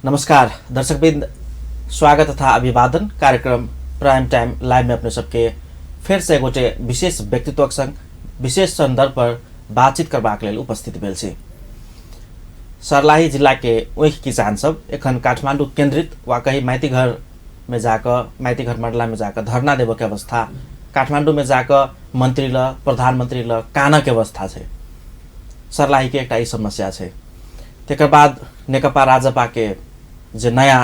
नमस्कार दर्शकवृंद, स्वागत तथा अभिवादन कार्यक्रम प्राइम टाइम लाइव में अपने सबके फिर से एगोटे विशेष व्यक्तित्वक संग विशेष संदर्भ पर बातचीत करबाक लेल उपस्थित भेल छी। सर्लाही जिला के ओख किसान सब एखन काठमांडू केंद्रित वा कहीं माइतीघर में जाकर माइतीघर मंडला में जाकर धरना देव के अवस्था, काठमांडू में जाकर मंत्री ल प्रधानमंत्री ल कान के अवस्था है। सर्लाही के एक समस्या है। तेकर बाद नेकपा राजपा के जे नया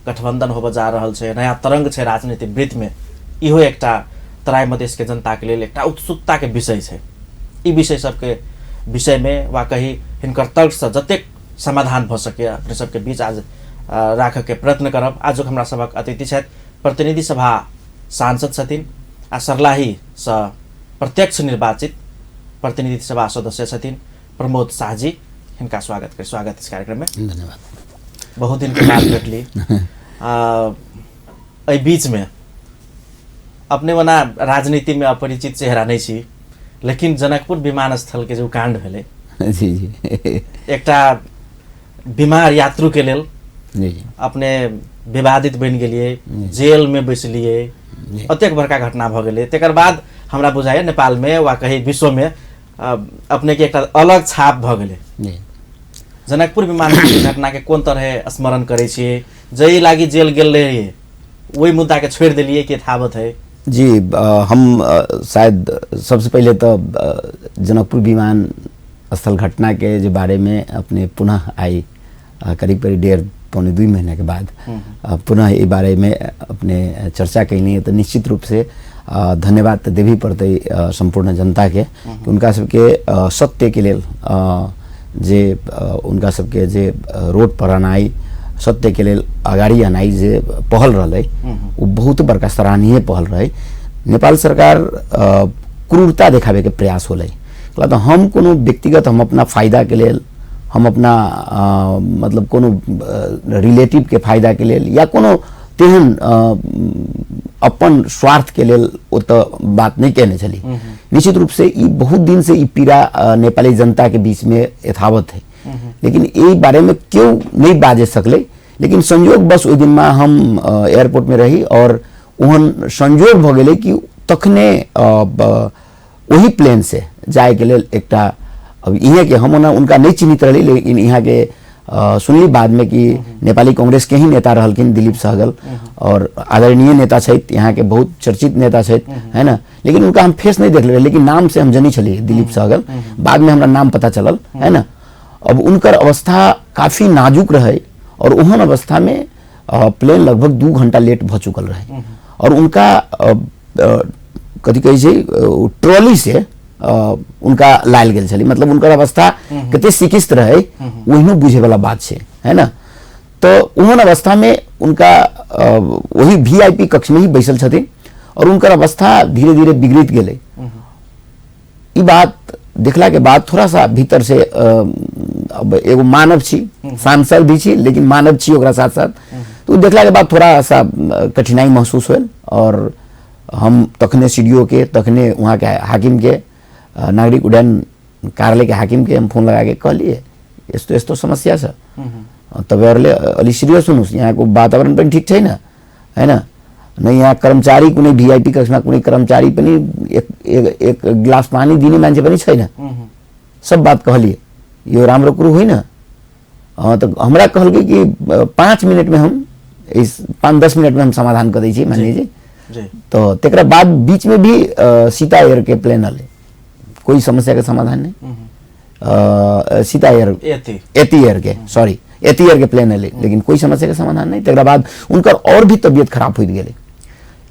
गठबंधन होब जा रहल छै, नया तरंग छै राजनीतिक वृत्त में, इहो एकटा तराई मधेश के जनता के लिए एकटा उत्सुकता के विषय है। ई विषय सबके विषय में वा कहीं हिनकर तर्क से जतेक समाधान भ सके अपने सबके बीच आज राख के प्रयत्न करब। आज हमरा सबक अतिथि छथि प्रतिनिधि सभा सांसद छथिन आ सर्लाही से प्रत्यक्ष निर्वाचित प्रतिनिधि सभा सदस्य छथिन प्रमोद शाहजी। इनका स्वागत इस कार्यक्रम में। धन्यवाद। बहुत दिन के बाद भेटली। बीच में अपने वना राजनीति में अपरिचित चेहरा नहीं छी, लेकिन जनकपुर विमानस्थल के जो कांड भेले जी जी एकटा बीमार यात्रु के लेल जी अपने विवादित बन गेलिए, जेल में बैसलिए, अतेक बड़का घटना भ गेले। तेकर बाद हमरा बुझाइए नेपाल में वा कहीं विश्व में अपने के एक अलग छाप भ गेले। जनकपुर विमानस्थल घटना के कोन तरह स्मरण करे छिए? जई लागी जेल गेल रहिए, वही मुद्दा के छोड़ दिलिए कि यथावत है? जी हम शायद सबसे पहले तो जनकपुर विमान स्थल घटना के जो बारे में अपने पुनः आई करीब 1.5-2 महीने के बाद पुनः ये बारे में अपने चर्चा कैली। तो निश्चित रूप से धन्यवाद तो देवी पड़ते संपूर्ण जनता के कि उनका सबके सत्य के लिए जे उनका सबके जे रोड पर आनाई सत्य के लिए अगाड़ी आनाई जे पहल रहे वो बहुत बड़का सराहनीय पहल रहे। नेपाल सरकार क्रूरता दिखावे के प्रयास होले। तो हम कोनो व्यक्तिगत हम अपना फायदा के लिए हम अपना मतलब कोनो रिलेटिव के फायदा के लिए या कोनो तेहन अपन स्वार्थ के लिए वो तो बात नहीं कहने चली। निश्चित रूप से ये बहुत दिन से ये पीड़ा नेपाली जनता के बीच में यथावत है, लेकिन ये बारे में क्यों नहीं बाजे सकले। लेकिन संयोग बस उस दिन में हम एयरपोर्ट में रही और वहन संयोग भ गेले कि तखने वही प्लेन से जाए के लिए एकटा अब यहाँ के हम उनका नहीं चिन्हित रही, लेकिन यहाँ के सुनली बाद में कि नेपाली कांग्रेस के ही नेता रहलकिन दिलीप सहगल और आदरणीय नेता छथि, यहाँ के बहुत चर्चित नेता छथि, है ना। लेकिन उनका हम फेस नहीं देख रहे, लेकिन नाम से हम जनी चलिए दिलीप सहगल। बाद में हमरा नाम पता चलल, है ना। अब उनकर अवस्था काफी नाजुक रहे और उहन अवस्था में प्लेन लगभग 2 घंटा लेट भ चुकल रहे और उनका कथी कहे छै ट्रॉली से उनका लायल गेल छली। मतलब उनकर अवस्था कते सिकिस्त रहे वही बुझे वाला बात है, है ना। तो उहन अवस्था में उनका वही वीआईपी कक्ष में ही बैसल छथिन और उनकर अवस्था धीरे धीरे बिगड़ित गेले। ई बात देखला के बाद थोड़ा सा भीतर से अब एगो मानव छी, सांसद भी छी लेकिन मानव छी ओकरा साथ साथ, तो देखला के बाद थोड़ा सा कठिनाई महसूस होल। और हम तखने सीडीओ के तखने वहाँ के हाकिम के नागरिक उड्डयन कार्यालय के हाकिम के हम फोन लगा के कहलिए यस्तो समस्या छ, तब अलि सीरियस हुनुस्, यहाँ को वातावरण पनि ठीक छैन, है ना। नहीं यहाँ कर्मचारी कुनै वीआईपी कक्षमा कुनै कर्मचारी पनि एक गिलास पानी दिने मान्छे पनि छैन। सब बात कहलिए यो राम्रो कुरो होइन। तो हमरा कहलकै कि 5 मिनट में हम 5-10 मिनट में हम समाधान कर दै छी, मान लीजिए। तो तेकरा बाद बीच में भी सीता एयर के प्लेन आले, कोई समस्या का समाधान नहीं। सीता एयर एती एयर के प्लेन आले, लेकिन कोई समस्या का समाधान नहीं। तेकरा बाद उनकर और भी तबियत खराब हो गेले,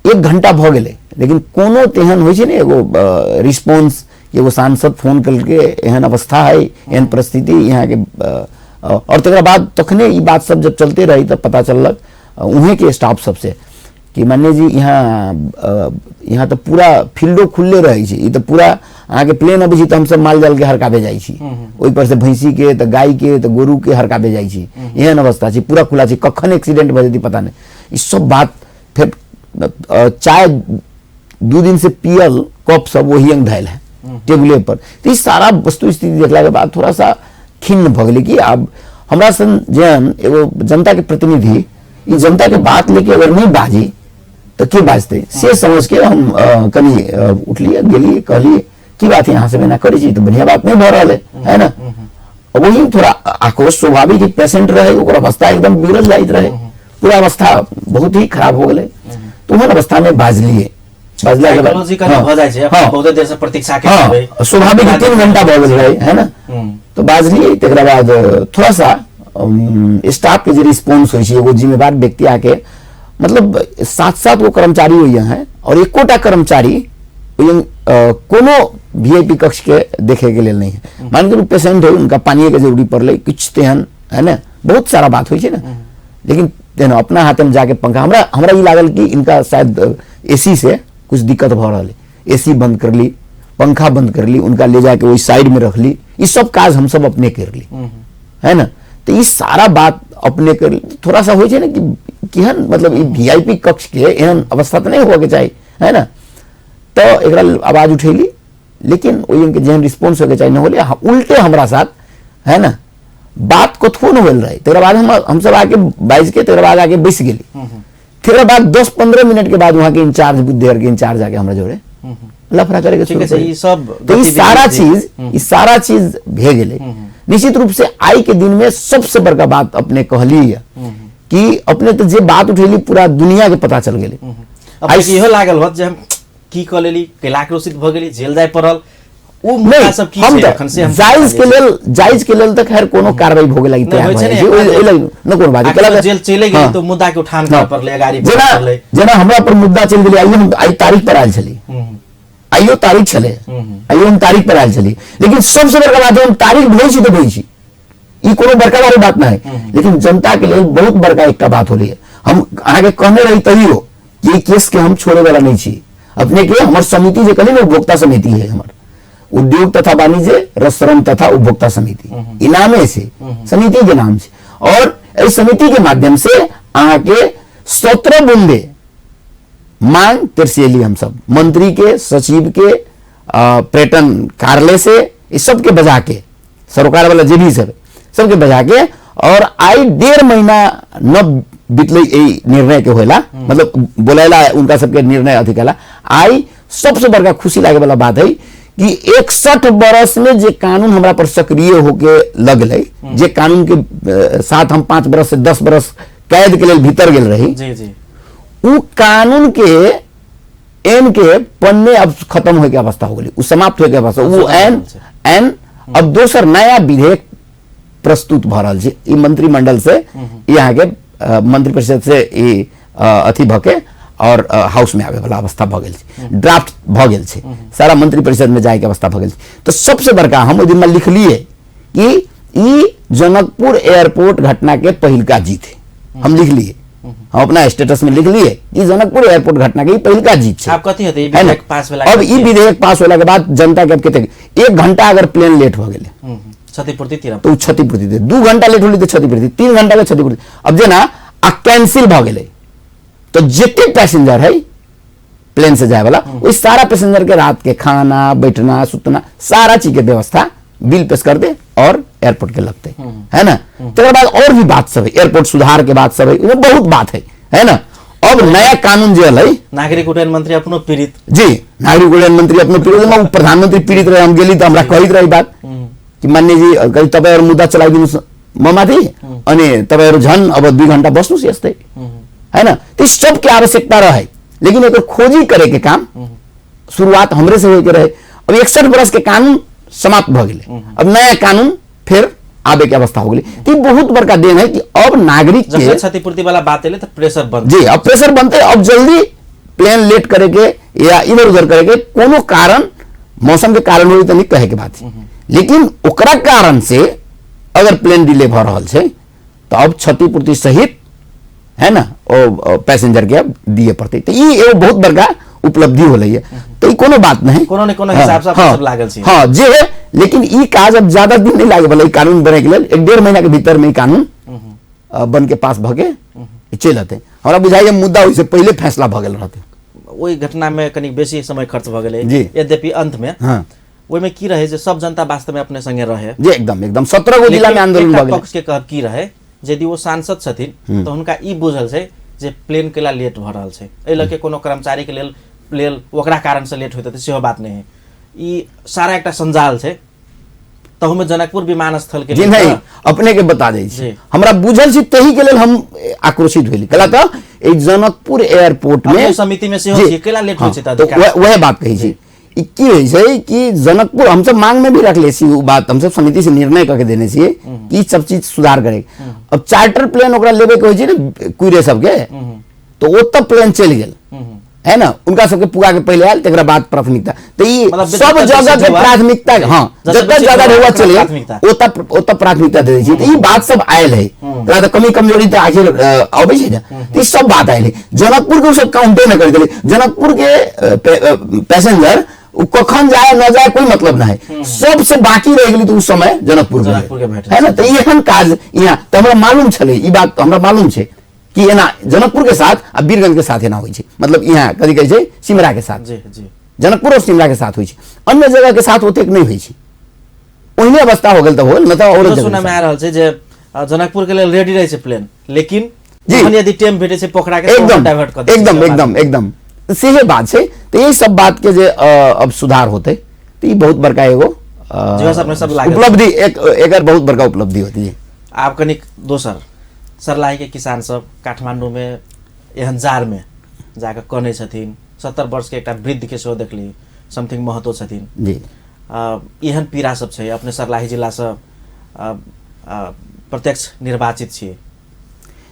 1 घंटा भ गेले, लेकिन कोनो तेहन होइ छै ने एगो रिस्पांस, एगो सांसद फोन करके एहन अवस्था है, एहन परिस्थिति यहाँ के। और तेकरा बाद तखने ई बात सब जब चलते रही तब पता चललक उहे के स्टाफ सबसे कि मान्य जी यहाँ तो पूरा फील्डो खुलले रहे छै, ई तो पूरा अहाँ के प्लेन अबै छै तो हम सब माल जाल के हरकाबे जाइ छी, ओइ पर से भैंसी के तो गाय के तो गोरू के हरकाबे जाइ छी। एहन अवस्था छै, पूरा खुला छै, कखन एक्सीडेंट भ जेतै पता नहीं। ई सब बात फिर चाय 2 दिन से पियल कप सब वही अंग धैल है टेबुले पर। तो ई सारा वस्तु स्थिति देखला के बाद थोड़ा सा खिन्न भ गेलै कि अब हमरा सन जेहन एगो जनता के प्रतिनिधि ई जनता के बात लेके अगर नहीं बाजी तो के बाजते से समझ के हम कनी उठलिए गेलिए कहलिए की बात यहाँ से बिना करी छी तो बढ़िया बात नहीं भ रहा है ना। वही थोड़ा आक्रोश स्वाभाविक पेशेंट रहे ओकर अवस्था एकदम बिगड़ल जाइत रहे, पूरा अवस्था बहुत ही खराब हो गए। तो उन अवस्था में बाजलिए स्वाभाविक 3 घंटा भ गेल रहे है ना। तो बाजलिए तकरा बाद थोड़ा सा स्टाफ के जो रिस्पॉन्स होई छै एगो जिम्मेदार व्यक्ति आके मतलब 7-7 गो कर्मचारी हुई हैं और एकोटा कर्मचारी कोनो वीआईपी कक्ष के देखे के लिए नहीं है। मान के पेशेंट है उनका पानी के जरूरी पड़े कुछ तेहन है ना, बहुत सारा बात हुई है ना, लेकिन तेन अपना हाथ में जाके पंखा हमरा ये लागल कि इनका शायद एसी से कुछ दिक्कत भ रहा है, एसी बंद कर ली, पंखा बंद कर ली, उनका ले जाके वही साइड में रख ली, ये सब काज हम सब अपने कर ली है ना। तो ये सारा बात अपने कर ली, थोड़ा सा हो जाए ना कि केहन मतलब वीआईपी कक्ष के एहन अवस्था तो नहीं होके चाहिए है ना। तो एक आवाज उठेली लेकिन वही जेहन रिस्पॉन्स होके चाहिए न होले, उल्टे हमरा साथ है ना बात कथो न होल रहे। तेरा बाद हम सब आके बाइज के तेरा बाद आके बैस गेली। तेरा बाद 10-15 मिनट के बाद वहां के इंचार्ज बुद्धेर के इंचार्ज आके हमरा जोड़े लफड़ा करे के तो सारा चीज भे गेले। निश्चित रूप से आई के दिन में सबसे बड़का बात अपने कहली है कि अपने तो जे बात उठेली पूरा दुनिया के पता चल गेले। आई इहो लागल होत जे हम की क लेली कैला क्रोशित भ गेली, जेल जाय पड़ल, उ मुद्दा सब की छै अखन से हम जायज के लेल त खैर कोनो कार्रवाई भोगे लागि तैयार छै ओइ लागि न कोनो बात कला जेल चले गेली तो मुद्दा के उठान कर पड़ले, गाड़ी पड़ले जेना हमरा पर मुद्दा चल गेली। आई तारीख पर आयल छली, आइयो तारीख छले, आइयो हम तारीख पर आयल छली, लेकिन सबसे बड़का बात है हम तारीख भोई छी तो भोई छी, ई कोनो बड़का वाली बात ना है। लेकिन जनता के लिए बहुत बड़का एक बात होली है। हम आगे कहने रही तैयो कि केस के हम छोड़े वाला नहीं छी। अपने के हमर समिति जे कहली ना उपभोक्ता समिति है, हमर उद्योग तथा वाणिज्य रसरम तथा उपभोक्ता समिति इनामे से समिति के नाम से, और इस समिति के माध्यम से आके 17 बुंदे मांग तिरसेली हम सब मंत्री के, सचिव के, पर्यटन कार्यालय से इस सब के बजा के सरकार वाला जे भी सबके बजा के, और आई 1.5 महीना न बीतले निर्णय के होला, मतलब बोलेला उनका सबके निर्णय अधिकाला। आई सबसे बड़का खुशी लागे वाला बात है कि 61 बरस में जे कानून हमरा पर सक्रिय होके लगले, जे कानून के साथ हम 5 बरस से 10 बरस कैद के लिए भीतर गेल रही जी जी, उ कानून के एन के पन्ने अब खत्म होके अवस्था हो गई, उ समाप्त होके अवस्था, वो एन अब दोसर नया विधेयक प्रस्तुत भ रहल छै। ई मंत्रिमंडल से यहाँ के मंत्री परिषद से ई अथी भके और हाउस में आवे वाला अवस्था भ गेल छै, ड्राफ्ट भ गेल छै, सारा मंत्री परिषद में जाए के अवस्था भ गेल छै। तो सबसे बड़का हम ओइ दिन में लिखलिए कि ई जनकपुर एयरपोर्ट घटना के पहिलका जीत है। हम लिख लिए, हम अपना स्टेटस में लिख लिए कि जनकपुर एयरपोर्ट घटना के पहिलका जीत है। आप कथि हेतै विधेयक पास भेला, अब ई विधेयक पास होला के बाद जनता के अब कते 1 घंटा अगर प्लेन लेट हो गेले क्षतिपूर्ति तो क्षतिपूर्ति दे, 2 घंटा लेट होली तो क्षतिपूर्ति, 3 घंटा के क्षतिपूर्ति। अब जे ना आ कैंसिल भ गेले तो जितने पैसेंजर है प्लेन से जाए वाला वही सारा पैसेंजर के रात के खाना, बैठना, सुतना, सारा चीज के व्यवस्था बिल पेश कर दे और एयरपोर्ट के लगते है ना। तेरे बाद और भी बात सब है, एयरपोर्ट सुधार के बात सब है, वो बहुत बात है ना। अब नया कानून जो है नागरिक उड्डयन मंत्री अपनो पीड़ित जी, नागरिक उड्डयन मंत्री अपनो पीड़ित, प्रधानमंत्री पीड़ित रहे, हम गेली तो हमरा कहित रही बात कि मान्य जी कहीं तपाईहरु मुद्दा चलाइदिनुस् ममाथि अनि तपाईहरु झन् अब 2 घंटा बस्नुस् यस्तै है ना। तो इस सब की आवश्यकता रहे, लेकिन एक खोजी करे के काम शुरुआत हमरे से होके रहे। अब 61 बरस के कानून समाप्त भ गेले, अब नया कानून फिर आबे के अवस्था हो गेली। तो बहुत बड़का देन है कि अब नागरिक के क्षतिपूर्ति वाला बात है तो प्रेशर बन जी, अब प्रेशर बनते, अब जल्दी प्लेन लेट करे के या इधर उधर करे के कोनो कारण मौसम के कारण हो तो नहीं कहे के बात है, लेकिन ओकरा कारण से अगर प्लेन डिले भ रहल छै तो अब क्षतिपूर्ति सहित है ना ओ पैसेंजर के अब दिए पड़ते। तो ये एगो बहुत बड़का उपलब्धि होलै है। तो ई कोनो बात नहीं, कोनो ने कोनो हिसाब से सब लागल छै हां जे है, लेकिन ई काज अब ज्यादा दिन नहीं लागे वाला। ई कानून बने के लेल 1.5 महीना के भीतर में ई कानून बन के पास भगे चलते। हमरा बुझाइए मुद्दा ओइसे पहले फैसला भ गेल रहते, ओई घटना में कनी बेसी समय खर्च भ गेलै, जी। यद्यपि अंत में ओहिमे की रहे जे सब जनता वास्तव में अपने संगे रहे जी एकदम एकदम 17 गो जिला में आंदोलन भऽ गेलै। पक्ष के कहब की रहे यदि वो सांसद छथिन तो हुनका ई बुझल छै जे प्लेन केला लेट भ रहल छै, एहि लऽ के कोनो कर्मचारी के लेल ओकरा कारण से लेट होइत हेतै सेहो बात नहीं है। ई सारा एकटा संजाल छै। तहुमे जनकपुर विमानस्थल के जी नहीं अपने के बता दै छी हमरा बुझल छी तही के लेल हम आक्रोशित भेली। कला तऽ ए जनकपुर एयरपोर्ट में समिति में सेहो छी केला लेट होइ छै त वह बात कही छी। ई की होइ छै कि जनकपुर हम सब मांग में भी रख ले छी, वो बात हम सब समिति से निर्णय करके देने छिए कि सब चीज सुधार करे। अब चार्टर प्लेन ओकरा लेबे के होइ छै ने कुइरे सबके, तो ओतऽ प्लेन चल गेल है ना, उनका सबके पुगा के पहले आयल तकरा बाद प्राथमिकता। तो ई सब जगह के प्राथमिकता हां जतऽ ज्यादा रहुआ चले ओतऽ प्राथमिकता दे दै छी। तो ई बात सब आयल है, तकरा तऽ कमी कमजोरी तऽ आखिर अबै छै ना। तो ई सब बात आयल है। जनकपुर के उ सब काउंटे न कर देले। जनकपुर के पैसेंजर उ कखन जाए न जाए कोई मतलब ना है, सबसे बाकी रह गेली तो उस समय जनकपुर के है ना। तो एहन काज यहाँ तो हमरा मालूम छले, ई बात हमरा मालूम छै कि एना जनकपुर के साथ आ वीरगंज के साथ एना होइ छै, मतलब यहाँ कथी कहै छै सिमरा के साथ जनकपुर और सिमरा के साथ होइ छै, अन्य जगह के साथ ओतेक नहीं होइ छै। ओहिने अवस्था हो गेल तऽ होल, मतलब और सुनय में आ रहल छै जे जनकपुर के लेल रेडी रहै छै प्लेन, लेकिन जखन यदि टाइम भेटै छै पोखरा के एकदम डाइवर्ट कर दै छै। एकदम सेहे बात छै। तो यही सब बात के जे अब सुधार होते तो ये बहुत बड़का एगो उपलब्धि एक बहुत बड़का उपलब्धि होती है। आप कनिक दोसर सर्लाही के किसान सब काठमांडू में एहन जार में जाकर कने छथिन, 70 वर्ष के एकटा वृद्ध के सेहो देखली, समथिंग महतो छथिन जी। एहन पीड़ा सब छै। अपने सर्लाही जिला से प्रत्यक्ष निर्वाचित छियै।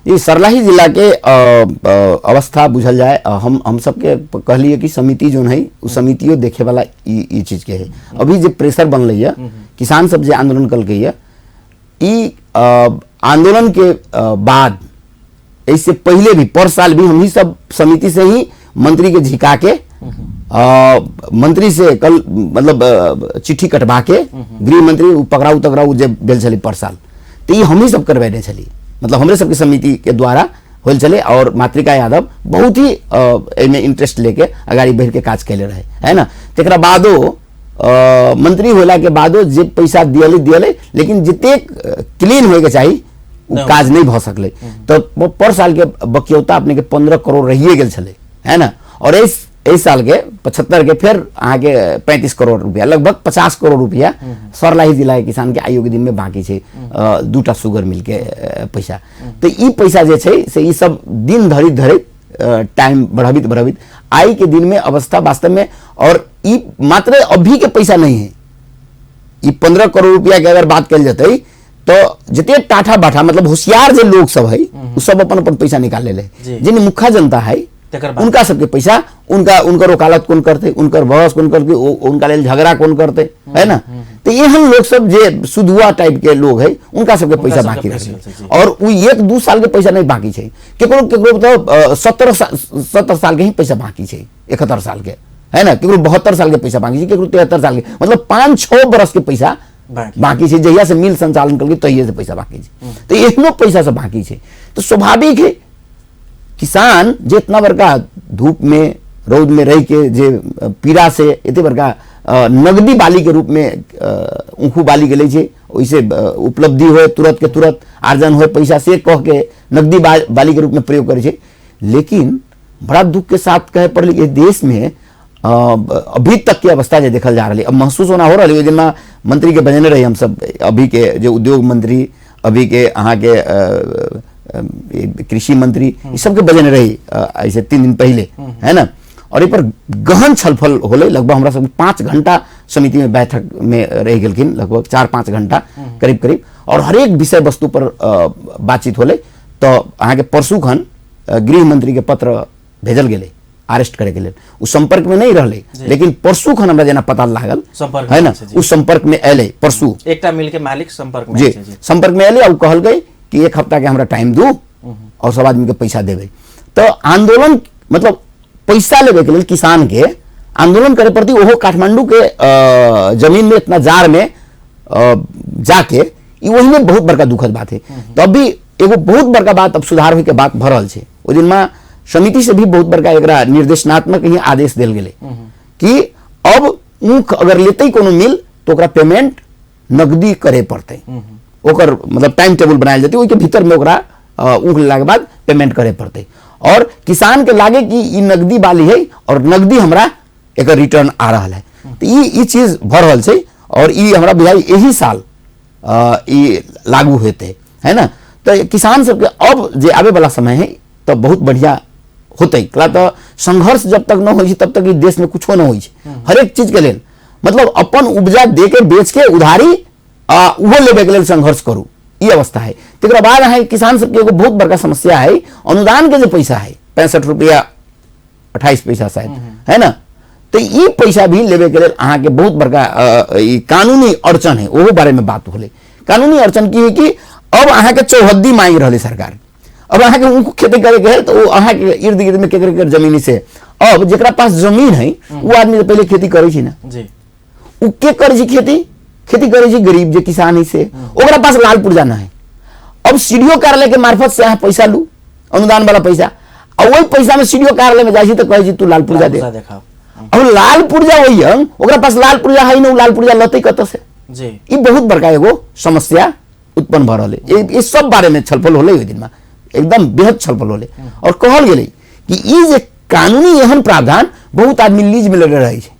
ये सर्लाही जिला के अवस्था बुझल जाए, हम सबके कहलिए कि समिति जो है उस समितियों देखे वाला ई चीज के है। अभी जो प्रेशर बनल है किसान सब जो आंदोलन कल गई है, ई आंदोलन के बाद इससे पहले भी पर साल भी हम ही सब समिति से ही मंत्री के झिका के मंत्री से कल मतलब चिट्ठी कटवा के गृह मंत्री पकड़ाऊ तकड़ाऊ जब बेल चली पर साल, तो ये हम ही सब करवेने चली, मतलब हमरे सबके समिति के द्वारा होल चले। और मातृका यादव बहुत ही एमे इंटरेस्ट लेके अगाड़ी बढ़ के काज कैले रहे है ना। तकरा बादो मंत्री होला के बादो जे पैसा दियले लेकिन जिते क्लीन होए के चाहिए वो काज नहीं भ सकले। तो पर साल के बकियौता अपने के 15 करोड़ रहिए गेल छले है ना। और इस साल के 75 के फिर अहाँ के 35 करोड़ रुपया, लगभग 50 करोड़ रुपया सर्लाही जिला के किसान के आयोग के दिन में बाकी छै, 2टा सुगर मिल के पैसा। तो ई पैसा जे छै से ई सब दिन धरि टाइम बढ़ावित आई के दिन में अवस्था वास्तव में, और ई मात्र अभी के पैसा नहीं है। ई 15 करोड़ रुपया के अगर बात कल जाते तो जिते टाठा बाठा मतलब होशियार जो लोग सब है वो सब अपन पैसा निकाले ले, जिन मुख्य जनता है उनका सबके पैसा उनकर वकालत कौन करते, उनकर बहस कौन करते, उनका लेल झगड़ा कौन करते है ना। तो एहन लोग सब जे सुधुआ टाइप के लोग है उनका सबके पैसा बाकी रहे, और वो 1-2 साल के पैसा नहीं बाकी छै। केकरो तो 70 साल के ही पैसा बाकी छै, 71 साल के है ना, केकरो 72 साल के पैसा बाकी छै, केकरो 73 साल के, मतलब 5-6 बरस के पैसा बाकी छै। जहिया से मिल संचालन कर तहिया से पैसा बाकी छै। तो एहनो पैसा सब बाकी छै। तो स्वाभाविक है किसान जे इतना बड़का धूप में रौद में रह के जे पीड़ा से इतने बड़का नगदी बाली के रूप में ऊखू बाली के ले छै, वैसे उपलब्धि हो तुरंत के तुरंत आर्जन हो पैसा से कह के नगदी बाली के रूप में प्रयोग करे छै। लेकिन बड़ा दुख के साथ कहे पड़े ये देश में अभी तक की अवस्था जो देखल जा रही, अब महसूस होना हो रहा है। जिनमें मंत्री के बजने रही हम सब, अभी के जो उद्योग मंत्री, अभी के अहाँ के कृषि मंत्री, ये सबके बजने रही ऐसे 3 दिन पहले है ना। और ये पर गहन छलफल होले, लगभग हमरा सब 5 घंटा समिति में बैठक में रह गेलखिन, लगभग 4-5 घंटा करीब, और हर एक विषय वस्तु पर बातचीत होले। तो अहाँ के परसू खन गृह मंत्री के पत्र भेजल गेले अरेस्ट करे के लिए, उस संपर्क में नहीं रहले, लेकिन परसू खन हमरा जेना पता लागल है ना, उस संपर्क में एले परसू एकटा मिल के मालिक संपर्क में जी संपर्क में एले और कहल गई कि 1 हफ्ता के हमरा टाइम दू और सब आदमी के पैसा देवे। तो आंदोलन मतलब पैसा लेवे के लिए किसान के आंदोलन करे पड़ती, ओहो काठमांडू के जमीन में इतना जार में जाके, वही में बहुत बड़का दुखद बात है। तो अभी एगो बहुत बड़का बात अब सुधार होय के बात भरल छै। ओ दिन में समिति से भी बहुत बड़का एक निर्देशनात्मक ही आदेश दिल गेले कि अब ऊख अगर लेते कोनो मिल तो ओकरा पेमेंट नगदी करे पड़ते, ओकर मतलब टाइम टेबल बनायल जाते, ओके भीतर में ओकरा ऊख लेला के बाद पेमेंट करे पड़ते। और किसान के लागे कि ई नगदी वाली है और नगदी हमरा एक रिटर्न आ रहा है, तो ई चीज भर रहल छै और ई हमरा बुझाई यही साल ई लागू होते है ना। तो किसान सबके अब जे आवे वाला समय है तो बहुत बढ़िया होते, तो संघर्ष जब तक न हो तब तक इस देश में कुछ न हो, हर एक चीज के लिए मतलब अपन उपजा दे के बेच के उधारी वो लेबे के लिए संघर्ष करू, ये अवस्था है। तक बाद है किसान सबके एगो बहुत बड़का समस्या है अनुदान के जो पैसा है 65 रुपया 28 पैसा शायद है ना, तो ये पैसा भी लेबे के लिए अहाँ के बहुत बड़का कानूनी अड़चन है, वो बारे में बात होले। कानूनी अड़चन की है कि अब अहाँ के चौहद्दी मांग रही सरकार, अब अहाँ के उनको खेती करे के है तो अहाँ के इर्द गिर्द में केकर जमीन से, अब जेकरा पास जमीन है वो आदमी तो पहले खेती करे छी ना जी, उ के करे छी खेती करे छी गरीब जे किसान है से, ओकरा पास लाल पुर्जा ना है। अब सीडीओ कार्यालय के मार्फत से अहाँ पैसा लू अनुदान वाला पैसा, और वही पैसा में सीडीओ कार्यालय में जाई तो कहे छी तू लाल पुर्जा दे, अब लाल पुर्जा वही है, ओकरा पास लाल पुर्जा है ना, लाल पुर्जा लते कत से जी, ये बहुत बड़का एगो समस्या उत्पन्न भ रहा है। ये सब बारे में छलफल होले ओहि दिन में एकदम बेहद छलफल होले और कहल गेले कि ई जे कानूनी एहन प्रावधान बहुत आदमी लीज में ले रहे छै,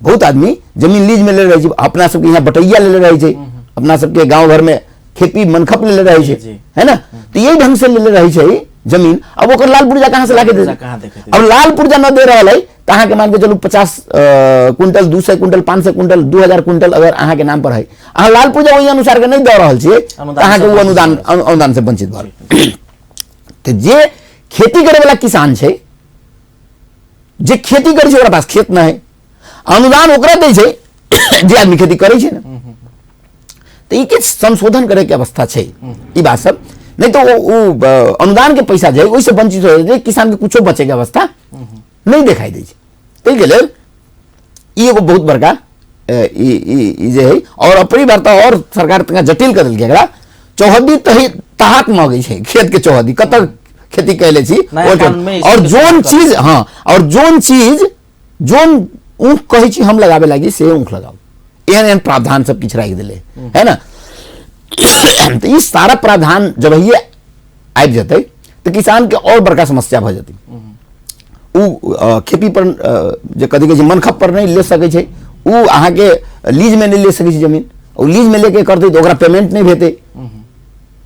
बहुत आदमी जमीन लीज में ले रहे छै, अपना सबके यहाँ बटैया ले रहे छै, अपना सबके गांव घर में खेती मनखप ले रहे छै है ना, तो यही ढंग से ले रहे छै जमीन। अब ओकर लाल पुर्जा कहाँ से लाके दे, अब लाल पुर्जा न दे रहा है तो अहाँ के मान के चलू 50 क्विंटल 200 क्विंटल 500 क्विंटल 2000 क्विंटल अगर अहाँ के नाम पर है, अहाँ लाल पुर्जा वही अनुसार के नहीं दे रहा है, अहाँ के वो अनुदान से वंचित भर। तो जे खेती करे वाला किसान छै, जे खेती करे छै ओकरा पास खेत न है, अनुदान ओकरा दै छै जे आदमी खेती करे छै ना, तो ई के संशोधन करे के अवस्था छै ई बात सब, नहीं तो वो अनुदान के पैसा जे ओहि से वंचित हो जाए, किसान के कुछो बचे के अवस्था नहीं दिखाई दे छै। ताहि के लेल ई एगो बहुत बड़का ई जे है, और अपनी बार तो और सरकार तक जटिल कर देलकै, एकरा चौहद्दी तहाक मांगे छै, खेत के चौहद्दी कत खेती कैले छी, और जोन चीज हाँ, और जोन चीज जोन ऊख कहे छी हम लगावे लागी से ऊख लगाओ, एहन प्रावधान सब किछ राखि देले है ना। तो ये सारा प्रावधान जब ये आबि जेतै तो किसान के और बड़का समस्या भ जेतै, उ खेती पर जे कथी कहै छै मनखप पर नहीं ले सकै छै, उ अहाँ के लीज में नहीं ले सकै छै जमीन, और लीज में लेके करते तो ओकरा पेमेंट नहीं भेटे,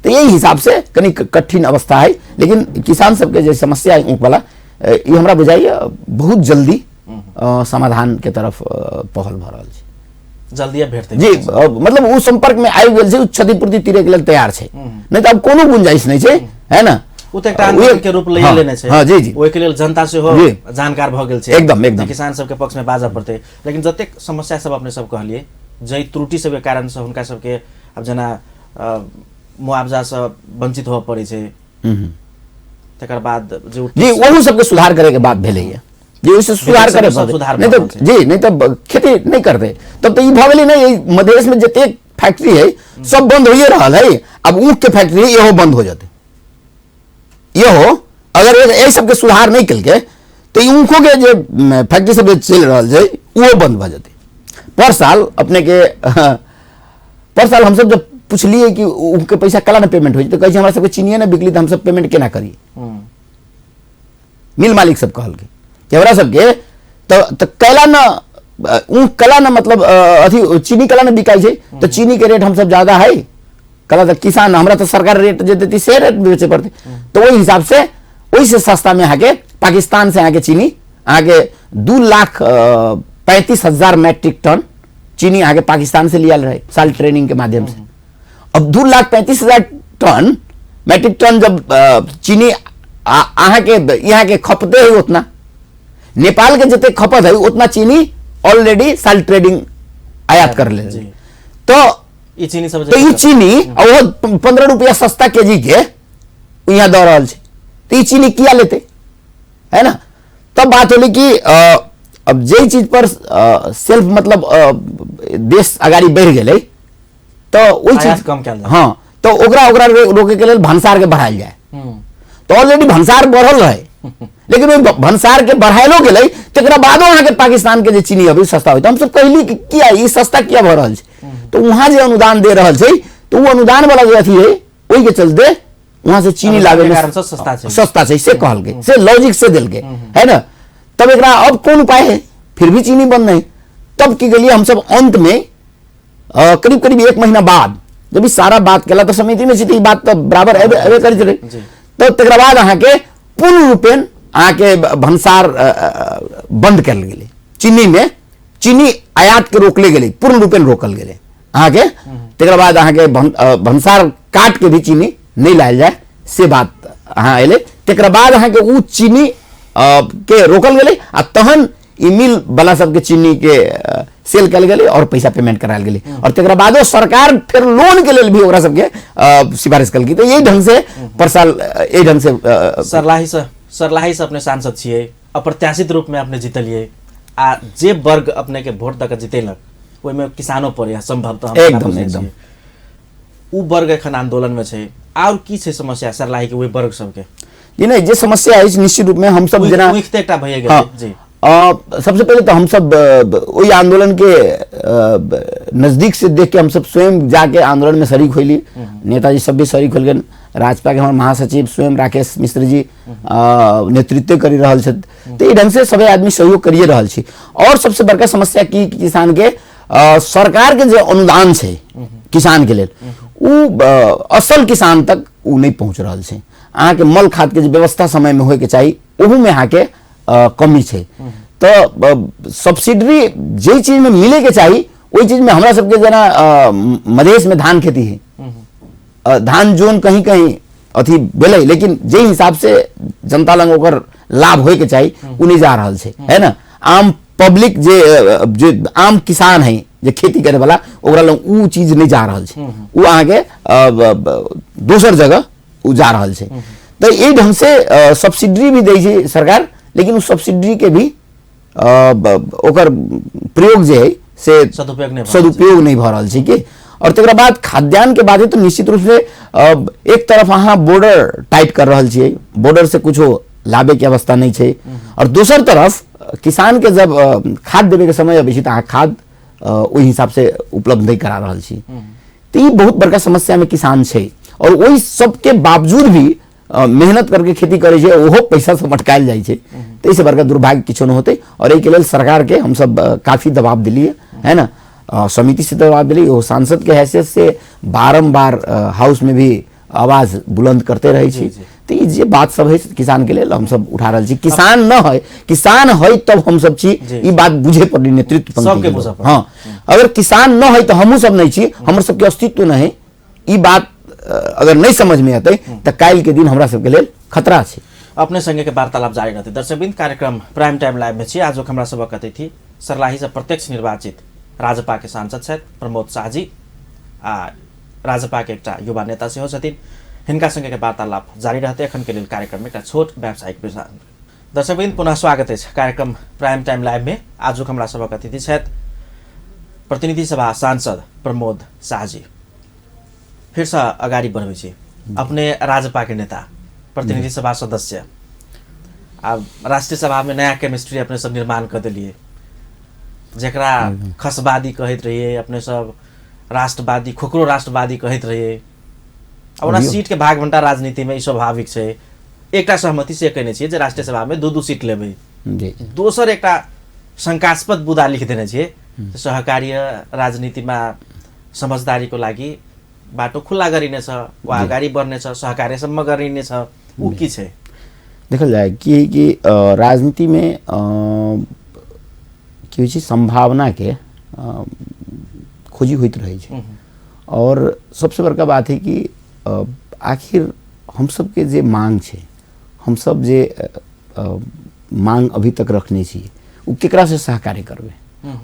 तो यही हिसाब से कनी कठिन अवस्था है। लेकिन किसान सबके जो समस्या है ऊख वाला, ये हमरा बुझाइए बहुत जल्दी समाधान के तरफ पहल भ रहल छै, जल्दी भेटते जी, मतलब वो संपर्क में आबि गेल छै, क्षतिपूर्ति तीरे के लेल तैयार छै, नहीं तो अब कोनो गुंजाइश नहीं छै है ना, उ त एकटा आंदोलन के रूप ले लेने छै। हां जी जी, ओइ के लेल जनता से हो जानकार भ गेल छै, एकदम किसान सबके पक्ष में बाजा पड़ते। लेकिन जतेक समस्या सब अपने सब कहलिए जै त्रुटि सबके कारण से हुनका सबके अब जना मुआवजा से वंचित हो पड़े छै, तकर बाद जो जी वहू सबके सुधार करे के बात भेलै है, जे उससे सुधार करे नहीं तो जी, नहीं तो खेती नहीं करते तब तो ये भ गेलै नहीं, मधेश में जते फैक्ट्री है सब बंद होइए रहल है, अब ऊख के फैक्ट्री है इहो बंद हो जाते, इहो अगर ये सबके सुधार नहीं कलके तो ऊखों के जो फैक्ट्री सब चल रहा है वो बंद भ जाते। पर साल अपने के पर साल हम सब जब पूछलिए कि उनके पैसा कला ना पेमेंट हो, तो कहे हमरा सबके चीनिए ना बिकली तो हम सब पेमेंट केना करी, मिल मालिक सब कहल के हमरा सबके तो कला ना ऊख कला ना मतलब अथी चीनी कला ना बिकाई छै, तो चीनी के रेट हम सब ज्यादा है, कला तो किसान हमरा तो सरकार रेट जे देती से रेट बेचे पड़ते, तो वही हिसाब से वही से सस्ता में आके पाकिस्तान से आके चीनी आके 2,35,000 मैट्रिक टन चीनी आके पाकिस्तान से लिया रहे साल ट्रेनिंग के माध्यम से। अब 2,35,000 टन मैट्रिक टन जब चीनी यहाँ के खपते है उतना, नेपाल के जितने खपत है उतना चीनी ऑलरेडी साल ट्रेडिंग आयात कर ले, तो ये चीनी सब तो ये चीनी और 15 रुपया सस्ता केजी के यहाँ दे रहा है, तो ये चीनी किया लेते है ना। तब बात होली कि अब जे चीज पर सेल्फ मतलब देश आगाड़ी बढ़ गए तो वही चीज कम क्या हाँ, तो ओकरा रोके के लिए भंसार के बढ़ायल जाए, तो ऑलरेडी भंसार बढ़ल रहे, लेकिन भंसार के बढ़ायलो गेलै तकरा बादो अहाँ के पाकिस्तान के जे चीनी अभी सस्ता होता हम सब कहली कि किया ई सस्ता किया भ रहल छै तो वहां जे अनुदान दे रहल छै तो वो अनुदान वाला जे अथी है ओहि के चलते वहां से चीनी लागे में सस्ता छै से कहल गए से लॉजिक से दिल के है ना। तब एकरा अब कौन उपाय है, फिर भी चीनी बंद नहीं। तब की गलिए हम सब अंत में करीब करीब 1 महीना बाद जब ई सारा बात केला तो समिति में ई बात तो बराबर एबे करैत रहे। तो तकरा बाद अहाँ के पूर्ण रूपेण अहाँ के भंसार बंद कर गेले, चीनी में चीनी आयात के रोकले गेले, पूर्ण रूपेण रोकल गेले अहाँ के। तकरा बाद अहाँ के भंसार काट के भी चीनी नहीं लायल जाए से बात अहाँ एले। तकरा बाद अहाँ के उ चीनी के रोकल गेले आ तहन ई मिल वाला सबके चीनी के सेल कल गेले और पैसा पेमेंट करायल गेले। और तकरा बादो सरकार फिर लोन के लेल भी ओकरा सबके सिफारिश कल की। तो यही ढंग से परसाल यही ढंग से सरलाही से अपने सांसद छियै, अप्रत्याशित रूप में अपने जीतलिए आ जे वर्ग अपने के वोट दक जीतेलक ओहि में किसानो पड़े संभवतः एकदम उ वर्ग एखन आंदोलन में छै। और की छै समस्या सरलाही के ओहि वर्ग सबके? जी नहीं, जे समस्या है निश्चित रूप में हम सब जना एकटा भइए गेल जी। सबसे पहले तो हम सब वही आंदोलन के नजदीक से देख के हम सब स्वयं जाके आंदोलन में शरीक होली। नेताजी सब भी शरीक हो गए, राजपा के हमारे महासचिव स्वयं राकेश मिश्र जी नेतृत्व करी रहल छथि। तो ई ढंग से सभी आदमी सहयोग करिए रहल छी। और सबसे बड़का समस्या की किसान के सरकार के जो अनुदान छै किसान के लेल उ असल किसान तक उ नहीं पहुंच रहल छै। अहाँ के मल खाद के व्यवस्था समय में होय के चाहिए ओहू में अहाँ के कमी छै। तो सब्सिडी जे चीज में मिले के चाहिए वही चीज में हमरा सबके जना मधेश में धान खेती है, धान जोन कहीं कहीं अथी भेलै लेकिन जे हिसाब से जनता लंग ओकर लाभ होय के चाहिए उ नहीं जा रहल छै, है ना। आम पब्लिक जे आम किसान है जे खेती करे वाला ओकरा लंग उ चीज नहीं जा रहल छै, उ अहाँ के दोसर जगह उ जा रहल छै। तो ई ढंग से सब्सिडी भी दै छै सरकार, लेकिन उस सब्सिडी के भी ओकर प्रयोग जे है से सदुपयोग नहीं भ रहल छै कि। और तकरा बाद खाद्यान्न के बाद तो निश्चित रूप से एक तरफ अहाँ बॉर्डर टाइट कर रहल छियै, बॉर्डर से कुछो लाभे के अवस्था नहीं छै। और दोसर तरफ किसान के जब खाद देवे के समय अबै छै तो अहाँ खाद ओहि हिसाब से उपलब्ध नहीं करा रहल छी। तो ई बहुत बड़का समस्या में किसान छै। और वही सबके बावजूद भी मेहनत करके खेती करे छै ओहो पैसा से मटकायल जाय छै। तो इससे बड़का दुर्भाग्य किछो न होते। और एहि के लेल सरकार के हम सब काफी दबाव दिलिए, है ना। समिति से दबाव दिली, वो सांसद के हैसियत से बारंबार हाउस में भी आवाज बुलंद करते रहे छी। तो ये जे बात सब है किसान के लेल हम सब उठा रहल छी। किसान न है, किसान है तब हम सब छी, ई बात बुझे पड़ी नेतृत्व पंक्ति के। हाँ, अगर किसान न है तो हमहू सब नहीं छी, हमर सबके अस्तित्व न है। ई बात अगर नहीं समझ में आते तो काल के दिन हमरा सबके लेल खतरा छै। अपने संगे के वार्तालाप जारी रहते। दर्शकबिंद, कार्यक्रम प्राइम टाइम लाइव में छी। आज हमरा सबक अतिथि सरलाही से प्रत्यक्ष निर्वाचित राजपा के सांसद छथि प्रमोद शाहजी आ राजपा के एकटा युवा नेता सेहो छथिन। हिनका संगे के वार्तालाप जारी रहते। एखन के लेल कार्यक्रम में एकटा छोट व्यावसायिक विश्राम। दर्शकबिंद, पुनः स्वागत है कार्यक्रम प्राइम टाइम लाइव में। आज हमरा सबक अतिथि छथि प्रतिनिधि सभा सांसद प्रमोद शाहजी। फिर से अगाडि बढ़बै छी, अपने राजपा के नेता, प्रतिनिधि सभा सदस्य, अब राष्ट्रीय सभा में नया केमिस्ट्री अपने सब निर्माण कर दिलिए, जकरा खसवादी कहते रहिए, अपने सब राष्ट्रवादी खोखरो राष्ट्रवादी कहते रहिए। अब सीट के भाग बंटा राजनीति में स्वाभाविक है। एकटा सहमति से कहने छिए जे राष्ट्रीय सभा में 2-2 सीट लेबै। दोसर एकटा शंकास्पद बुदा लिख देने छिए सहकारीय राजनीति में समझदारी को लागि बाटो खुला गरिनेछ वा अगाडि बढ्नेछ, सहकार्यसम्म गरिनेछ, उ की छै? देखल जाए कि राजनीति में की होइ छै संभावना के खोजी होइत रहे छै। और सबसे बड़का बात है कि आखिर हम सब के जे मांग छै, हम सब जे मांग अभी तक रखने छी उ केकरा से सहकार्य करबे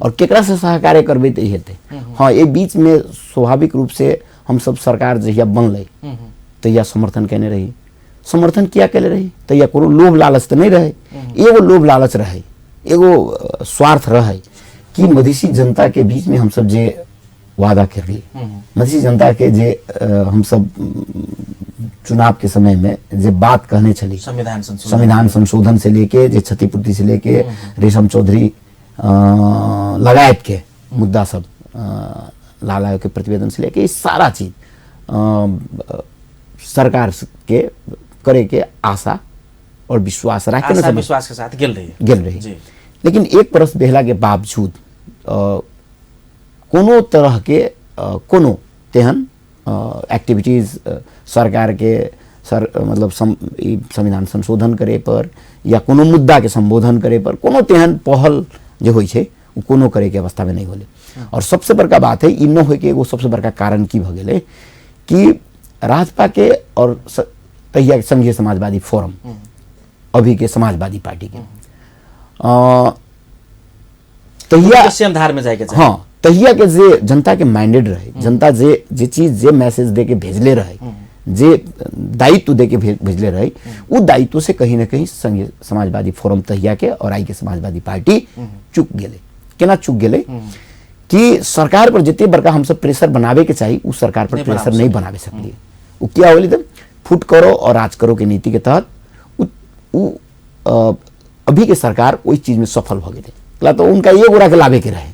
और केकरा से सहकार्य करबे त हेतै। हाँ, ये बीच में स्वाभाविक रूप से हम सब सरकार जहिया बनलै तहिया समर्थन केने रही। समर्थन किया केले रही? तहिया कोनो लोभ लालच तो नहीं रहे। एगो लोभ लालच रहे, एगो स्वार्थ रहे कि मधेसी जनता के बीच में हम सब जे वादा करली, मधेसी जनता के जे हम सब चुनाव के समय में जे बात कहने चली संविधान संशोधन से लेके जे क्षतिपूर्ति से लेके रेशम चौधरी लगायत के मुद्दा सब लाल आयोग के प्रतिवेदन से लेके सारा चीज सरकार के करे के आशा और विश्वास रखे विश्वास के साथ गेल रही। लेकिन एक बरस बेहला के बावजूद कोनो तरह के कोनो तेहन एक्टिविटीज सरकार के मतलब संविधान संशोधन करे पर या कोनो मुद्दा के संबोधन करे पर कोनो तेहन पहल जो होई छे उ कोनो करे के अवस्था में नहीं होले। और सबसे बड़का बात है इ न होय के एगो सबसे बड़का कारण की भ गेले कि राजपा के और तहिया संघीय समाजवादी फोरम अभी के समाजवादी पार्टी के तहिया सेम धार में जाके हाँ तहिया के जे जनता के माइंडेड रहे, जनता जे चीज जे मैसेज दे के भेजले रहे, जे दायित्व दे के भेजले रहे, वो दायित्व से कहीं ना कहीं संघीय समाजवादी फोरम तहिया के और आई के समाजवादी पार्टी चूक गेले। केना चूक गेले कि सरकार पर जितने बड़का हम सब प्रेशर बनावे के चाहिए उस सरकार पर प्रेशर नहीं बनावे सकली। वो क्या होली तब फुट करो और राज करो के नीति के तहत अभी के सरकार वही चीज में सफल हो गए। तो उनका ये गोरा के लाभे के रहे,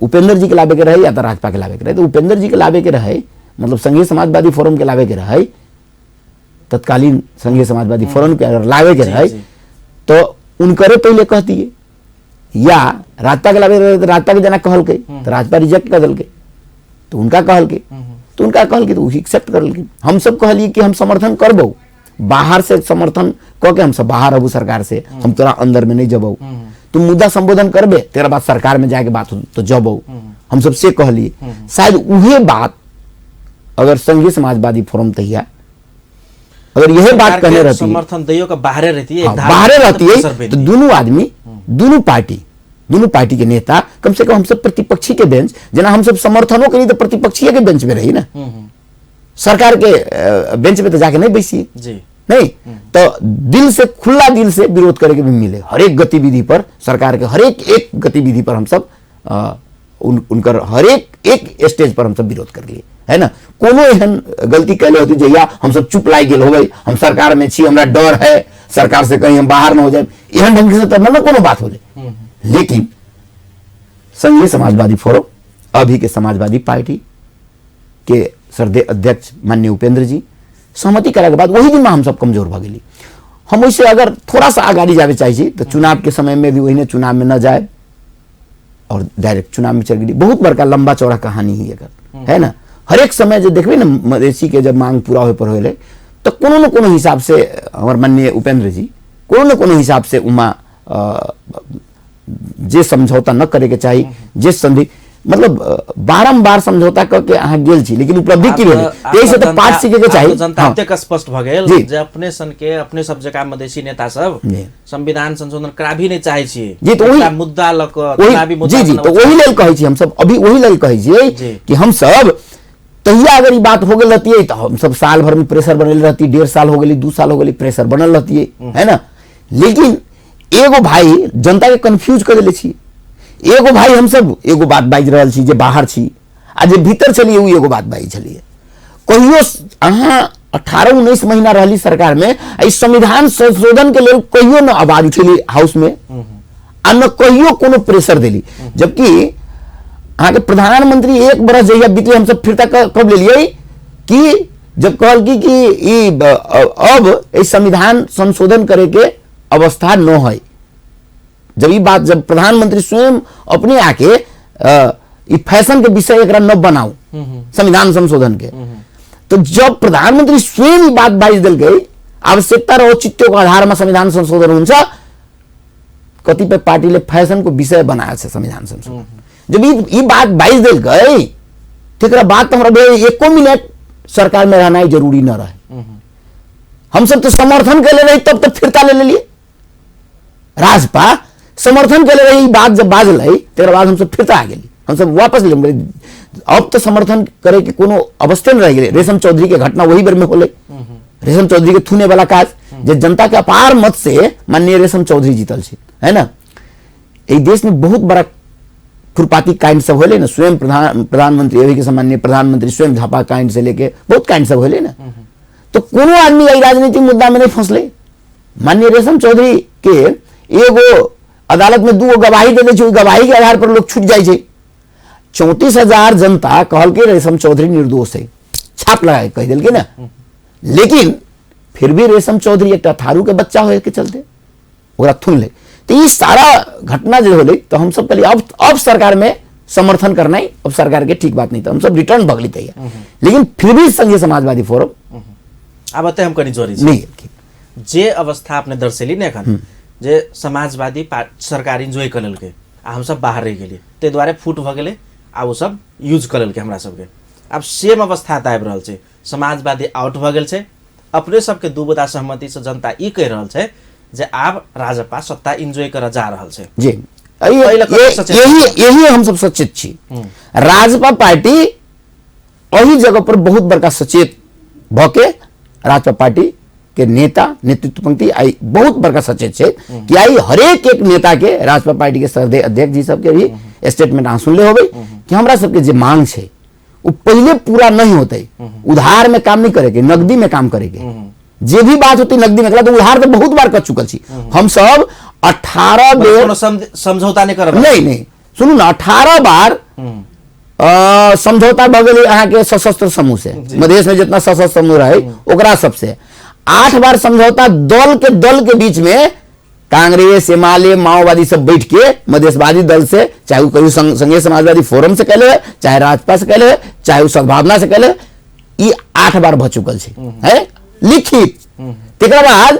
उपेंद्र जी के लाभे के रहे या तो राजपा के लाभे के रहे। तो उपेंद्र जी के लाभे के रहे मतलब संघीय समाजवादी फोरम के लाभे के रहे, तत्कालीन संघीय समाजवादी फोरम के अगर लाभे के रहे तो उनकरे पहले कहती है या राजपा के लाभे रहे तो राजपा के जना कहल के तो राजपा रिजेक्ट कर दल के तो उनका कहल के तो एक्सेप्ट कर लेकिन हम सब कहलिए कि हम समर्थन करबो, बाहर से समर्थन कह के हम सब बाहर अबू सरकार से, हम तोरा अंदर में नहीं जबो, तुम मुद्दा संबोधन करबे तेरा बात सरकार में जाके बात हो तो जबो, हम सब से कहलिए। शायद उहे बात अगर संघीय समाजवादी फोरम तहिया अगर यही बात कहने रहती समर्थन दैयो का बाहरे रहती है, बाहरे रहती है तो दोनों आदमी दोनों पार्टी के नेता कम से कम हम सब प्रतिपक्षी के बेंच जना हम सब समर्थनों के लिए तो प्रतिपक्षी के बेंच में रही ना, सरकार के बेंच पे तो जाके नहीं बैसी नहीं तो दिल से खुला दिल से विरोध करे के भी मिले। हर एक गतिविधि पर सरकार के हर एक गतिविधि पर हम सब उनकर हर एक स्टेज पर हम सब विरोध कर लिए है ना। कोनो एहन गलती कैले होती जैया हम सब चुप लाई गेल होबै, हम सरकार में छी, हमरा डर है सरकार से कहीं हम बाहर न हो जाए, एहन ढंग से तो कोनो बात होले। लेकिन संघीय समाजवादी फोरम अभी के समाजवादी पार्टी के सरदे अध्यक्ष माननीय उपेंद्र जी सहमति करे के बाद वही दिन में हम सब कमजोर भ गेली। हम वैसे अगर थोड़ा सा आगाड़ी जावे चाहिए तो चुनाव के समय में भी वही चुनाव में न जाए और डायरेक्ट चुनाव में चल गई। बहुत बड़का लंबा चौड़ा कहानी ही अगर है ना। हर एक समय जो देखबे ना मधेसी के जब मांग पूरा हो पर होले तो कोनो न कोनो हिसाब से हमारे माननीय उपेंद्र जी कोनो न कोनो हिसाब से उमा जे समझौता न करे के चाहिए, जे संधि मतलब बारंबार समझौता करके अहाँ गेल छी लेकिन उपलब्धि की भेल यही से तो पाठ सीखे के चाहिए। जनता तक स्पष्ट भ गेल जे अपने सन के अपने सब जगह मधेसी नेता सब संविधान संशोधन करा भी नहीं चाहे छी जी। तो वही मुद्दा लक चुनावी मुद्दा जी तो वही लेल कहै छी हम सब अभी वही लेल कहै छी कि हम सब तहिया अगर ये बात हो गेल रहती तो हम सब साल भर में प्रेशर बनल रहती, 1.5 साल हो गई 2 साल हो गई प्रेशर बनल रहती है ना। लेकिन एगो भाई जनता के कंफ्यूज कर देले छी, एगो भाई हम सब एगो बात बाज रहल छी जे बाहर छी आ जे भीतर चलिए उ एगो बात बाज चलिए। कहियो अहाँ 18-19 महीना रहली सरकार में इस संविधान संशोधन के लिए कहियो न आवाज उठेली हाउस में आ न कहियो कोनो प्रेशर देली। जबकि अहाँ के प्रधानमंत्री 1 बरस जहिया बीतले हम सब फिरता कब ले लिए कि जब कहल कि अब इस संविधान संशोधन करे के अवस्था न है। जब ये बात जब प्रधानमंत्री स्वयं अपने आके फैशन के विषय एकरा न बनाऊ संविधान संशोधन के, तो जब प्रधानमंत्री स्वयं बात बाज दिल गई आवश्यकता र औचित्य को आधार में संविधान संशोधन हुन्छ, कतिपय पार्टीले फैशन को विषय बनाया है संविधान संशोधन। जब ये बात बाज दिल गई तेकरा बाद तो हमरा 1 मिनट सरकार में रहना जरूरी न रहे। हम सब तो समर्थन के ले रही तब तो फिरता ले लिए, राजपा समर्थन के लिए बात जब बाजल तेरा बाद हम सब फिरता आ गई, हम सब वापस ले। अब तो समर्थन करे के कोनो अवस्था नहीं रह गए। रेशम चौधरी के घटना वही बेर में होले, रेशम चौधरी के थूने वाला काज जे जनता के अपार मत से माननीय रेशम चौधरी जीतल है ना। देश में बहुत बड़ा खुरपाती काइंड सब होले ना, स्वयं प्रधानमंत्री अभी के सामान्य प्रधानमंत्री स्वयं झापा काइंड से लेके बहुत काइंड सब होले ना। तो कोनो आदमी यही राजनीतिक मुद्दा में नहीं फंसले। माननीय रेशम चौधरी के एगो अदालत में 2 गवाही दे दे, गवाही के आधार पर लोग छूट जाए। 34,000 जनता कहल के रेशम चौधरी निर्दोष है, छाप लगा कह दिल के ना। लेकिन फिर भी रेशम चौधरी एक थारू के बच्चा हो के चलते ओकरा थुन ले। तो ये सारा घटना जो होले तो हम सब कहलिए अब सरकार में समर्थन करना ही अब सरकार के ठीक बात नहीं, तो हम सब रिटर्न भगली तैयार। लेकिन फिर भी संघीय समाजवादी फोरम अब ते हम कनी जोरी नहीं जे अवस्था आपने दर्शेली ने एखन जे समाजवादी सरकार इंजॉय कर लेलके आ हम सब बाहर रह गेलिए ते द्वारे फूट भ गेले आ वो सब यूज कर लेलके हमरा सबके। अब सेम अवस्था आबि रहल छै, समाजवादी आउट भ गेल छै, अपने सबके दुबदा सहमति से जनता ई कह रहल छै जे आब राजपा सत्ता इंजॉय कर जा रहल छै। जी यही हम सब सचेत छी। राजपा पार्टी वही जगह पर बहुत बड़का सचेत भके राजपा पार्टी के नेता नेतृत्व पंक्ति आई बहुत बड़का सचेत है कि आई हरेक एक नेता के राजपा पार्टी के सरदे अध्यक्ष जी सबके भी स्टेटमेंट अहाँ सुनले होबे कि हमरा सबके जे मांग है वो पहले पूरा नहीं होते, उधार में काम नहीं करेंगे, नकदी में काम करेंगे। जे भी बात होती नकदी में, तो उधार तो बहुत बार कर चुकल छी हम सब। 18 बेर समझौता नहीं कर नहीं सुनू ना, 18 बार समझौता भ गेल अहाँ के सशस्त्र समूह से, मधेश में जितना सशस्त्र समूह रहे ओकरा सबसे। 8 बार समझौता दल के बीच में कांग्रेस एमाले माओवादी सब बैठ के मधेशवादी दल से, चाहे कहीं संघीय समाजवादी फोरम से कहले, चाहे राजपा से कहले, चाहे सद्भावना से कहले, ये 8 बार भ चुकल है लिखित। तेकरा बाद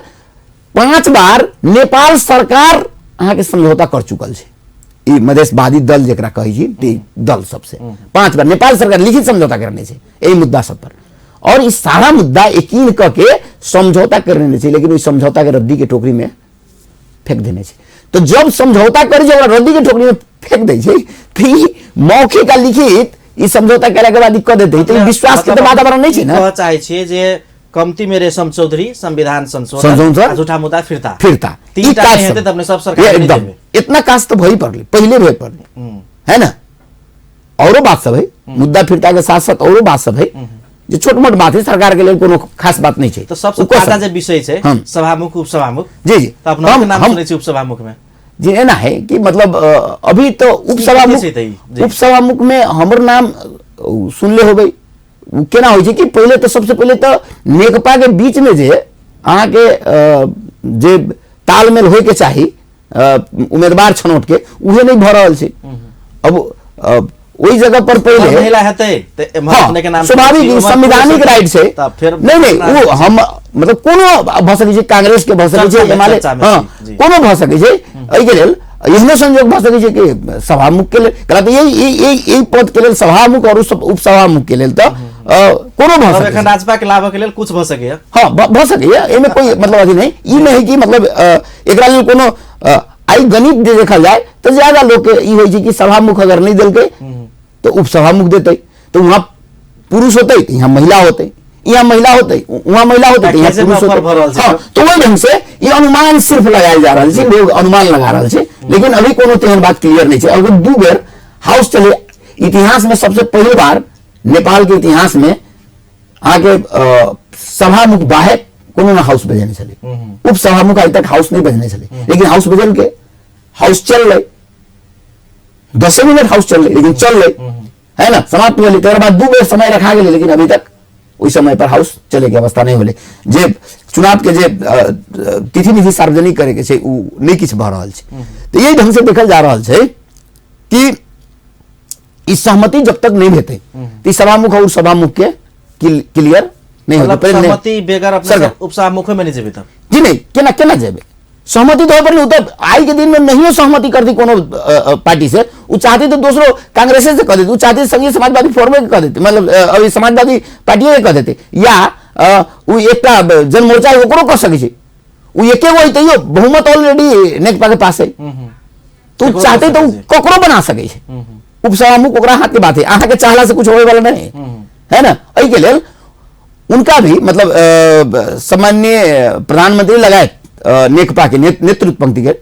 5 बार नेपाल सरकार अहाँ के समझौता कर चुकल है, मधेशवादी दल जरा कही दल सबसे 5 बार नेपाल सरकार लिखित समझौता करने से यही मुद्दा सब पर। और इस सारा मुद्दा यकीन करके समझौता करने से, लेकिन उस समझौता के रद्दी के टोकरी में फेंक देने से। तो जब समझौता कर रद्दी के टोकरी में फेंक दे तो मौखिक का लिखित इस समझौता करे के बाद कर देते तो विश्वास के वातावरण नहीं है ना। चाहे छे जे कमती में रेशम चौधरी संविधान संशोधन झूठा मुद्दा फिरता तीनटा नहीं हेते तब सब सरकार एकदम इतना कास्ट तो भई पड़ली पहले भई पड़ली है ना। औरो बात सब है, मुद्दा फिरता के साथ साथ औरो बात सब है जो छोट मोट बात है, सरकार के लिए कोनो खास बात नहीं है। तो सबसे ताजा जे विषय है सभामुख उपसभामुख, जी तो अपना नाम सुने छी उपसभामुख में जी है ना, है कि मतलब अभी तो उपसभामुख में हमर नाम सुनले हो गई। केना होइ छै कि पहले तो सबसे पहले तो नेकपा के बीच में जे अहाँ के जे तालमेल होय के चाही उम्मीदवार छनौट के उहे नहीं भ रहल छै। अब वही जगह पर पहले महिला हेतै त अपने के नाम स्वाभाविक संवैधानिक राइट छै। नहीं वो हम मतलब कोनो भ सकै छै, कांग्रेस के भ सकै छै, एमाले कोनो भ सकै छै। एहि के लेल एहनो संयोग भ सकै छै कि सभामुख के लेल कहला त यही पद के लेल सभामुख और उपसभामुख के लेल तो कोनो भ सकै छै। राजपा के लाभ के लेल कुछ भ सकै है, हां भ सकै है, एमे कोई मतलब अथी नहीं। ई नहीं कि मतलब एकरा लेल कोनो आई गणित दे देखल जाए तो ज्यादा लोग के ई होय छै कि सभामुख अगर नहीं देलकै तो उपसभामुख देते, तो वहां पुरुष होते तो यहाँ महिला होते, यहाँ महिला होते वहां महिला होते तो यहाँ पुरुष होते। हाँ, तो वही ढंग से ये अनुमान सिर्फ लगाया जा रहा है, लोग अनुमान लगा रहे हैं, लेकिन अभी कोनो तेहन बात क्लियर नहीं है। अगर 2 बेर हाउस चले, इतिहास में सबसे पहली बार नेपाल के इतिहास में आगे सभामुख बाहे कोनो ना हाउस बजने चले, उपसभामुख अभी तक हाउस नहीं बजने चले, लेकिन हाउस बजन के हाउस चल रहे 10 मिनट हाउस चल रही, लेकिन चल रही है ना, समाप्त हो गई। तेरे बाद 2 बेर समय रखा गया, लेकिन अभी तक उस समय पर हाउस चले की अवस्था नहीं होले। जे चुनाव के जे तिथि निधि सार्वजनिक करे के छै उ नहीं किछ भ रहल छै। तो यही ढंग से देखल जा रहल छै कि इस सहमति जब तक नहीं भेटे तो सभामुख और सभामुख के क्लियर नहीं होते। सहमति बेगर अपने उपसभामुख में नहीं जेबे तब जी नहीं केना जेबे सहमति तो पर नहीं, आज के दिन में नहीं सहमति कर दी कोनो पार्टी से, वो चाहती तो दूसरों कांग्रेस से कर देते, वो चाहती संघीय समाजवादी फोरम के कर देते, मतलब अभी समाजवादी पार्टी के कर देते, या वो एक जन मोर्चा ओकरो कर सके, वो एक हो बहुमत ऑलरेडी नेकपा के पास है, तो चाहते तो ककरो बना सके। उपसभामुख ओकरा हाथ के बात है, अहाँ के चाहला से कुछ होने वाला नहीं है ना। एहि के लेल उनका भी मतलब सामान्य प्रधानमंत्री लगाए नेकपा के नेतृत्व पंक्ति के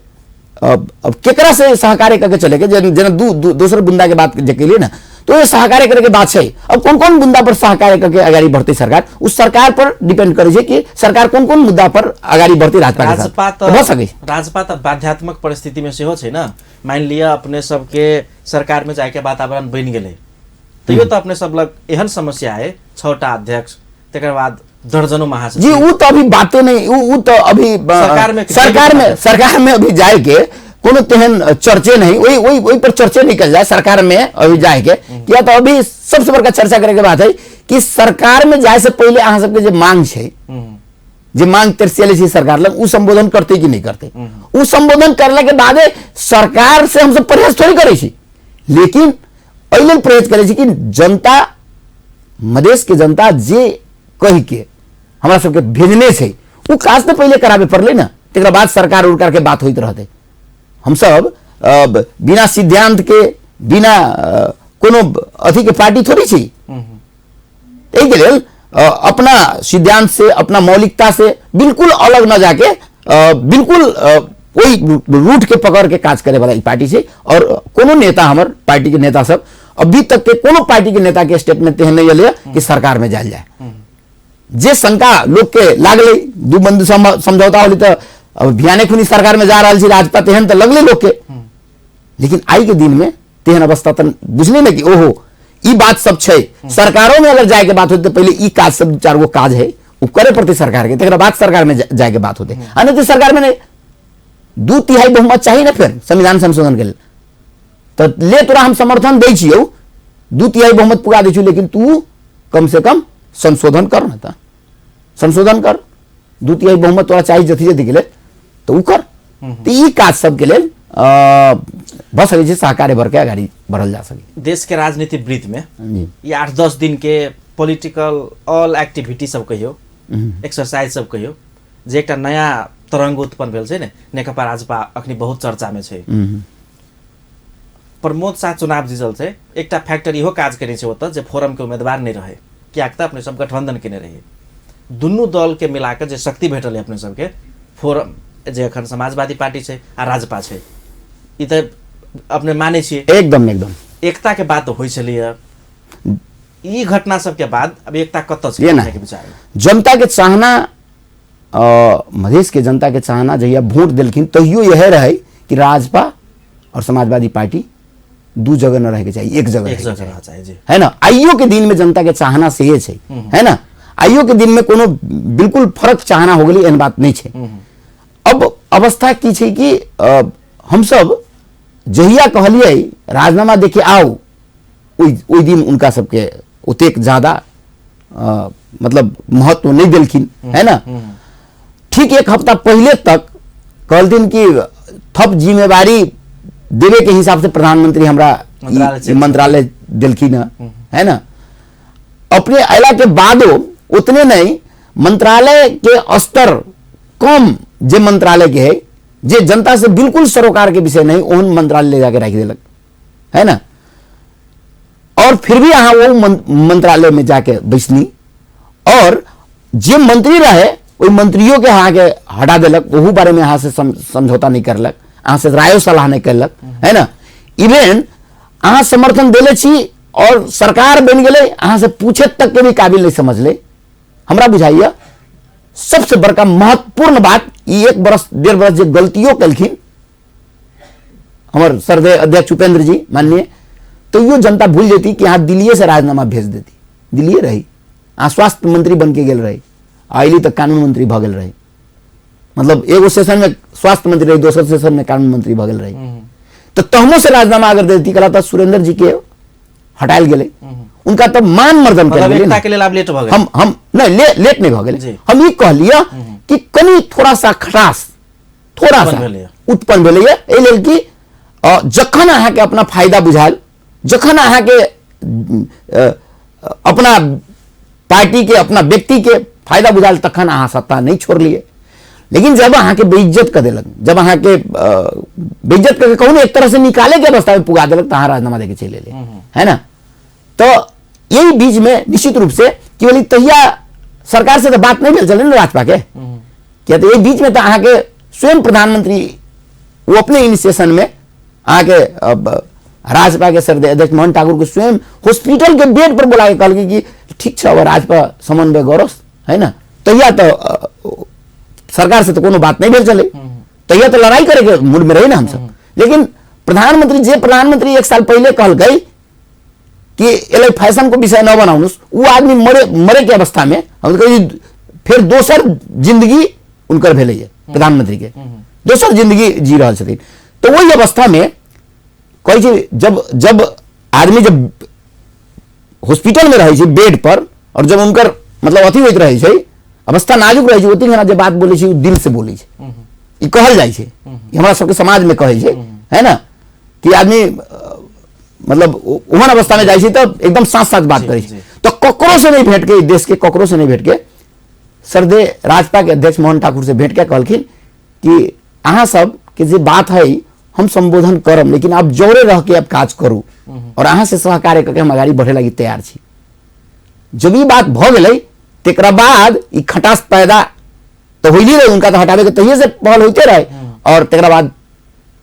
अब केकरा से सहकार्य करके चले के जना दोसर बुंदा के बात जे लिए ना, तो ये सहकार्य करे के बात है। अब कौन कौन बुंदा पर सहकार्य करके आगाड़ी बढ़ती सरकार, उस सरकार पर डिपेंड करे छे कि सरकार कौन कौन मुद्दा पर आगाड़ी बढ़ती राजपा त बाध्यात्मक परिस्थिति में सेहो छै ना। मान लिया अपने सबके सरकार में जाके वातावरण बन गेले, तो यो तो अपने सब लग एहन समस्या है, 6टा अध्यक्ष, तेकर बाद दर्जनों महासचिव जी। वो तो अभी बातें नहीं, वो तो अभी सरकार में अभी जाए के कोनो तेहन चर्चे नहीं, वही पर चर्चे निकल जाए सरकार में अभी जाए के। या तो अभी सबसे बड़का चर्चा करे के बात है कि सरकार में जाए से पहले अहाँ सबके जे मांग है, जे मांग तरसियाले छै सरकार लग, उ संबोधन करते कि नहीं करते। उ संबोधन करला के बाद सरकार से हम सब परहेज थोड़ी करे छी, लेकिन अइले परहेज करे छी कि जनता, मधेश के जनता जे कह के हमरा सबके भेजने छै, उ काज तो पहले करावे पड़ले ना, तेकरा बाद सरकार उड़कर के बात होइत रहते। हम सब बिना सिद्धांत के, बिना कोनो अथी के पार्टी थोड़ी छी। एहि के लेल अपना सिद्धांत से, अपना मौलिकता से बिल्कुल अलग न जाके बिल्कुल वही रूट के पकड़ के काज करे वाला पार्टी से। और कोनो नेता, हमर पार्टी के नेता सब अभी तक के कोनो पार्टी के नेता के स्टेटमेंट तेहन नहीं अले कि सरकार में जायल जाए। जे शंका लोग के लागले, दू बंधु समझौता होली तो अब बिहाने खुनी सरकार में जा रहा छी राजपा, तेहन तो लगले लोग के। लेकिन आई के दिन में तेहन अवस्था तो बुझले ना कि ओहो ई बात सब छै। सरकारों में अगर जाए के बात होती तो पहले ई काज सब 4 गो काज है वो करे पड़ते सरकार के, तेकरा बाद सरकार में जाए के बात होते। नहीं तो सरकार में नहीं 2/3 बहुमत चाहिए ना फिर संविधान संशोधन के लिए, तो ले तोरा हम समर्थन दै छियौ, 2/3 बहुमत पुगा दै छियौ, लेकिन तू कम से कम संशोधन कर ना, था संशोधन कर, 2/3 बहुमत तोरा चाहिए जथी के लिए तो उ कर। तो ई काज सब के लिए बस अभी सहकार्य भर के आगाड़ी बढ़ल जा सके। देश के राजनीति वृत्त में ये 8-10 दिन के पॉलिटिकल ऑल एक्टिविटी सब कहियो, एक्सरसाइज सब कहियो, जे एकटा नया तरंग उत्पन्न भेल छै ने, नेकपा राजपा अखनी बहुत चर्चा में छै। प्रमोद शाह चुनाव जीतल छै, एकटा फैक्टर इहो काज करे छै ओतऽ जे फोरम के उम्मीदवार नहीं रहे, कियाक त अपने सब गठबंधन केने रहे। दुनू दल के मिलाकर जे शक्ति भेटल है अपने सबके, फोरम जे अखन समाजवादी पार्टी छै आ राजपा छै, ई त अपने माने छिए एकदम एकता के बात होइ छलिए। ई घटना सब के बाद अब एकता कतऽ छै के विचार में? जनता के चाहना, मधेश के जनता के चाहना जहिया वोट दिलखिन तहियो यह रहे कि राजपा और समाजवादी पार्टी 2 जगह न रहे के चाहिए, एक जगह चाहिए जी, है ना। आइयो के दिन में जनता के चाहना से ये है ना। आइयो के दिन में कोनो बिल्कुल फर्क चाहना हो गई एहन बात नहीं है। अब अवस्था की छै कि हम सब जहिया कहलिए राजनामा देखे आओ, ओई दिन उनका सबके उतेक ज्यादा मतलब महत्व नहीं दिलखिन, है ना। ठीक 1 हफ्ता पहले तक कहलथिन कि थप जिम्मेवारी देवे के हिसाब से प्रधानमंत्री हमरा मंत्रालय दिलखिन, है ना। अपने अला के बादो उतने नहीं, मंत्रालय के स्तर कम जे मंत्रालय के है, जे जनता से बिल्कुल सरोकार के विषय नहीं, ओहन मंत्रालय ले जाके रख दिलक, है ना। और फिर भी अहाँ वो मंत्रालय में जाके बैसनी, और जे मंत्री रहे वही मंत्रियों के अहाँ के हटा दिलक, वहू बारे में अहाँ से समझौता नहीं करलक, अहाँ से रायो सलाह नहीं करलक, है ना। इवेन अहाँ समर्थन दिले छी और सरकार बन गए, अहाँ से पूछे तक के भी काबिल नहीं समझ ले। हमरा बुझाइए सबसे बड़का महत्वपूर्ण बात, 1 बरस 1.5 बरस जो गलतियों कलखिन हमारे सरदे अध्यक्ष उपेंद्र जी माननीय, तो यो जनता भूल जाती कि यहाँ दिल्ली से राजीनामा भेज देती। दिल्ली रही, स्वास्थ्य मंत्री बन के गेल रही, आइली तक कानून मंत्री भ गेल रही, मतलब एगो सेशन में स्वास्थ्य मंत्री रही, दोसर सेशन में कानून मंत्री भ गेल रही। तो तहमो से राजीनामा अगर देती कला तो सुरेंद्र जी के हटायल गेले, उनका तब मान मर्दन कर एकता के लेल आप लेट भ गेल। हम नहीं लेट नहीं भ गेल, हम ई कहलिए कि कनी थोड़ा सा खटास थोड़ा सा उत्पन्न भेलैया, एहि लेल कि जखन अहाँ के अपना फायदा बुझायल, जखन अहाँ के अपना पार्टी के, अपना व्यक्ति के फायदा बुझायल, तखन अहाँ सत्ता नहीं छोड़लिए। लेकिन जब अहाँ के बेइज्जत कर देलक, जब अहाँ के बेइज्जत करके कहूँ एक तरह से निकाले के अवस्था में पुगा देलक, तो अहाँ राजीनामा देके चले ले, है ना। तो यही बीच में निश्चित रूप से केवल तहिया सरकार से तो बात नहीं मिल चले ना राजपा के, क्या तो यही बीच में तो अहाँ के स्वयं प्रधानमंत्री वो अपने इनिशिएशन में आके राजपा के सरदे अध्यक्ष मोहन ठाकुर को स्वयं हॉस्पिटल के बेड पर बुला के कहल कि ठीक छ अब राजपा समन्वय गरोस है ना। तैया तो सरकार से तो कोनो बात नहीं भेल चले, तैया तो लड़ाई करे के मूड में रही ना हम सब। लेकिन प्रधानमंत्री एक साल पहले कहल गई कि एले फैशन को विषय न बनाउनुस, वो आदमी मरे के अवस्था में हम कही फिर दोसर जिंदगी उनकर भेले प्रधानमंत्री के दोसर जिंदगी जी रहा छथिन। तो वही अवस्था में कही छै जब आदमी जब हॉस्पिटल में रहे बेड पर और जब उनकर मतलब अथी होइत रहे छै, अवस्था नाजुक रहे छै, ओती जना जे बात बोले छै दिल से बोले छै, ई कहल जाइ छै, हमरा सबके समाज में कहे छै है ना कि आदमी मतलब ओहन अवस्था में जाइ छै तो एकदम साथ साथ बात करे छै। तो ककरो से नहीं भेंट के, देश के ककरो से नहीं भेंट के सरदे राजपा के अध्यक्ष मोहन ठाकुर से भेंट के कहलखिन कि अहाँ सब के जे बात है हम संबोधन करम, लेकिन आप जोरे रह के अब काज करू और अहाँ से सहकार्य करके हम आगाड़ी बढ़े लगी तैयार छी। जब ये बात भ गई तेकरा बाद ई खटास पैदा तो होइली रहे, उनका तो हटावे के तहिए से पहल होते रहे और तेकरा बाद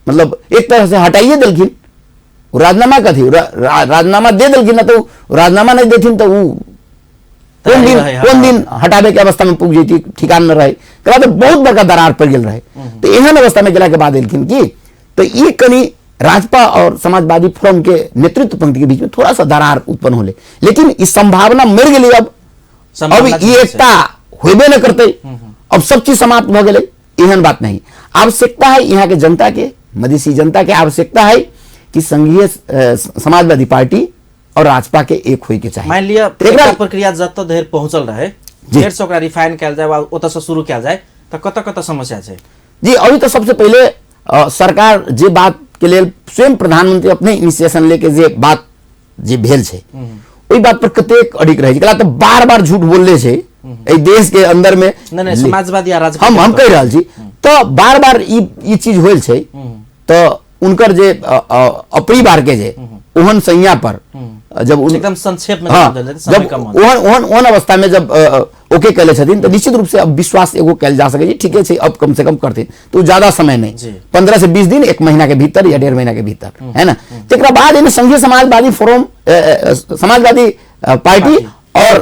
मतलब एक तरह से हटाइए दिलखिन। राजनामा कथी राजनामा दे दिलखिन ना, तो राजनामा नहीं देथिन तो वो कौन दिन हटावे के अवस्था में पुग जैती ठिकान न रहे, तो बहुत बड़का दरार पड़ गल रहे। तो एहन अवस्था में गेला के बाद एलखिन की तो ये कनी राजपा और समाजवादी फोरम के नेतृत्व पंक्ति के बीच में थोड़ा सा दरार उत्पन्न होले, लेकिन इस संभावना मर गई। अब ये एकता होबे न करते, अब सब चीज समाप्त हो गए, एहन बात नहीं। आवश्यकता है यहाँ के जनता के, मधेसी जनता के आवश्यकता है कि संघीय समाजवादी पार्टी और राजपा के एक होई के चाहिए। मान लिया प्रक्रिया जत देर पहुंचल रहे, देर से ओकरा रिफाइन कैल जाए, ओत से शुरू किया जाए, तो कत समस्या है जी। अभी तो सबसे पहले सरकार जे बात के लिए स्वयं प्रधानमंत्री अपने इनिशिएशन लेके जे बात जे भेल छै ओई बात पर कतेक अडिग रहे छै, तो बार बार झूठ बोलले छै ए देश के अंदर में नहीं समाजवादी आ राजपा हम कह रहल छी। तो बार बार ई चीज होल छै, तो उनकर जे अपनी बार के जे ओहन संज्ञा पर जब एकदम संक्षेप में जब ओहन अवस्था में जब ओके कैले छथिन तो निश्चित रूप से अब विश्वास एगो कैल जा सके ठीक है अब कम से कम करते तो ज्यादा समय नहीं 15 से 20 दिन 1 महीना के भीतर या 1.5 महीना के भीतर है ना। तेकरा बाद इन संघीय समाजवादी फोरम समाजवादी पार्टी और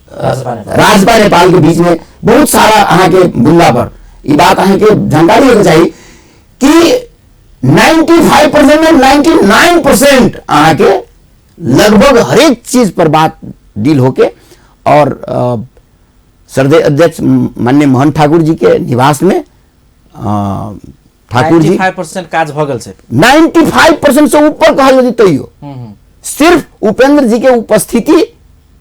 राजपा नेपाल के बीच में बहुत सारा अहाँ के मुद्दा पर ये बात अहाँ के जानकारी होनी चाहिए कि 95% में 99% अहाँ के लगभग हर एक चीज पर बात डील होके और सरदे अध्यक्ष माननीय मोहन ठाकुर जी के निवास में ठाकुर जी 95% काज भ गेल छै, 95% से ऊपर कहल जदी तैयो सिर्फ उपेंद्र जी के उपस्थिति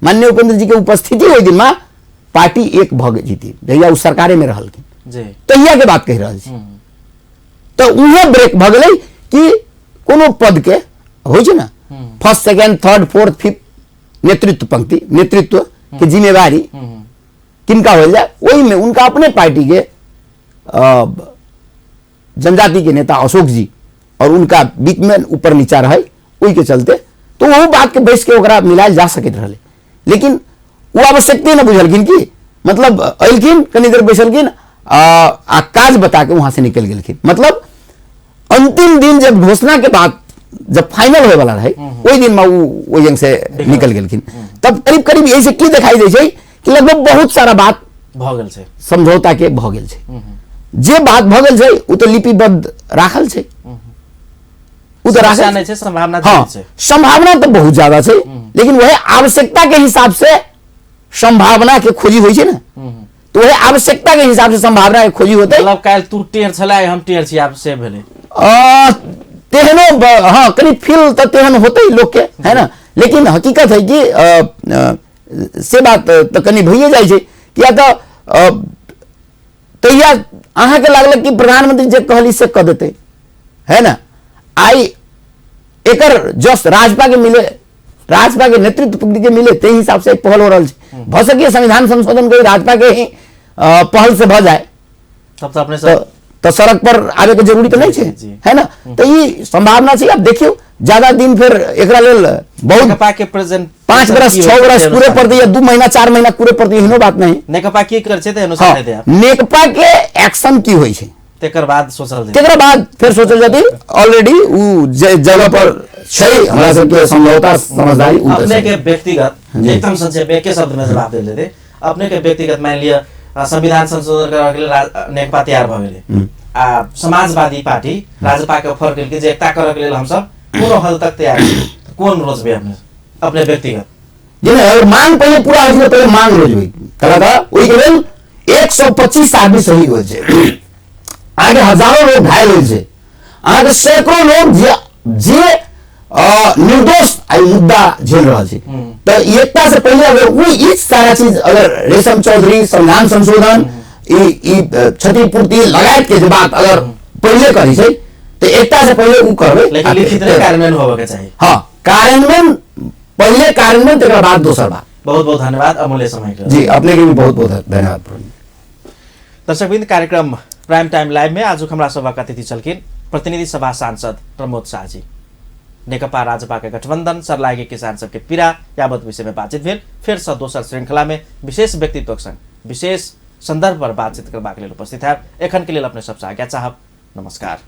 माननीय उपेंद्र जी के उपस्थिति ओहि दिन में पार्टी एक भ जीती जहिया उ सरकारे में रहल जी तहिया के बात कह रहल छी। तो उहे ब्रेक भ गेलै कि कोनो पद के होइ छै ना first second third fourth fifth नेतृत्व पंक्ति नेतृत्व की जिम्मेवारी किनका हो जाए, वही में उनका अपने पार्टी के जनजाति के नेता अशोक जी और उनका बीच में ऊपर नीचा रहे, वही के चलते तो वो बात के बैस के ओकरा मिलायल जा सकते रहे। लेकिन वो आवश्यकता न बुझलखिन कि मतलब अयलखिन कनी देर बैसलखिन आ काज बता के वहां से निकल गेलखिन। मतलब अंतिम दिन जब घोषणा के बाद जब फाइनल होए वाला रहे वही दिन में वो जंग से निकल गेलखिन। तब करीब करीब यही से की दिखाई दे छै कि लगभग बहुत सारा बात भ गेल छै, समझौता के भ गेल छै। जे बात भ गेल छै उ तो लिपिबद्ध राखल छै, उ तो राखल नहीं छै, संभावना छै, संभावना तो बहुत ज्यादा छै। लेकिन वह आवश्यकता के हिसाब से संभावना के खोजी होइ छै ना, तो वह आवश्यकता के हिसाब से संभावना के खोजी होते। मतलब काल तू टेर छला हम टेर छी आप से भेले तेहनो हाँ करीब फील तो तेहन होते ही लोग के है ना। लेकिन हकीकत है कि से बात तो कनी भइए जाइ छै कि या तो तैया अहाँ के लागल कि प्रधानमंत्री जे कहली से कह देते है ना। आई एकर जस राजपा के मिले, राजपा के नेतृत्व के मिले ते हिसाब से पहल हो रहा है। भ सके संविधान संशोधन कोई राजपा के ही पहल से भ जाए तब तो अपने तो सड़क पर आवे के जरूरी तो नहीं है ना। तो ये संभावना छै। अब देखियो ज्यादा दिन फिर एकरा लेल बहुत नेकपा के प्रेजेंट 5 वर्ष 6 वर्ष पूरे पड़ती है, 2 महीना 4 महीना पूरे पड़ती है, बात नहीं। नेकपा की कर छै ते अनुसार दे आप नेकपा के एक्शन की होई छै तेकर बाद सोचल जाए तेकरा बाद फिर सोचल जाती ऑलरेडी उ जगह पर सही हमरा सबके समझौता समझदारी अपने के व्यक्तिगत एकदम संक्षेप में एक ही शब्द में जवाब दे देते अपने के व्यक्तिगत मान लिया संविधान संशोधन करके लिए नेकपा तैयार भ गेले समाजवादी पार्टी राजपा के फर्क के जे एकता करे के लिए हम सब पूरा हद तक तैयार छी कौन रोजबे अपने व्यक्तिगत जे अगर मांग पहले पूरा हो पहले मांग रोजबे करा ओई के लेल 125 आदमी शहीद होय छै आगे हजारों लोग घायल होय छै आगे सैकड़ों लोग जे निर्दोष आई मुद्दा झेल रहा है तो एकता से पहले अगर वो इस सारा चीज अगर रेशम चौधरी संविधान संशोधन क्षतिपूर्ति लगायत के बात अगर पहले करी है तो एकता से पहले वो करबे लेकिन लिखित कार्यान्वयन होबे के चाहिए हाँ कार्यान्वयन पहले कार्यान्वयन तेरा बाद दोसर बात बहुत बहुत धन्यवाद अमूल्य समय के जी अपने के भी बहुत बहुत धन्यवाद दर्शकवृन्द कार्यक्रम प्राइम टाइम लाइव में आज हमरा सभाका अतिथि छलकिन प्रतिनिधि सभा सांसद प्रमोद शाहजी नेकपा राजपा के गठबंधन सर्लाही किसान सबके पीड़ा यावत विषय में बातचीत भेल फिर से दोसर श्रृंखला में विशेष व्यक्तित्व संग विशेष संदर्भ पर बातचीत करबाक लेल उपस्थित है एखन के लिए अपने सबसे आज्ञा चाहब नमस्कार।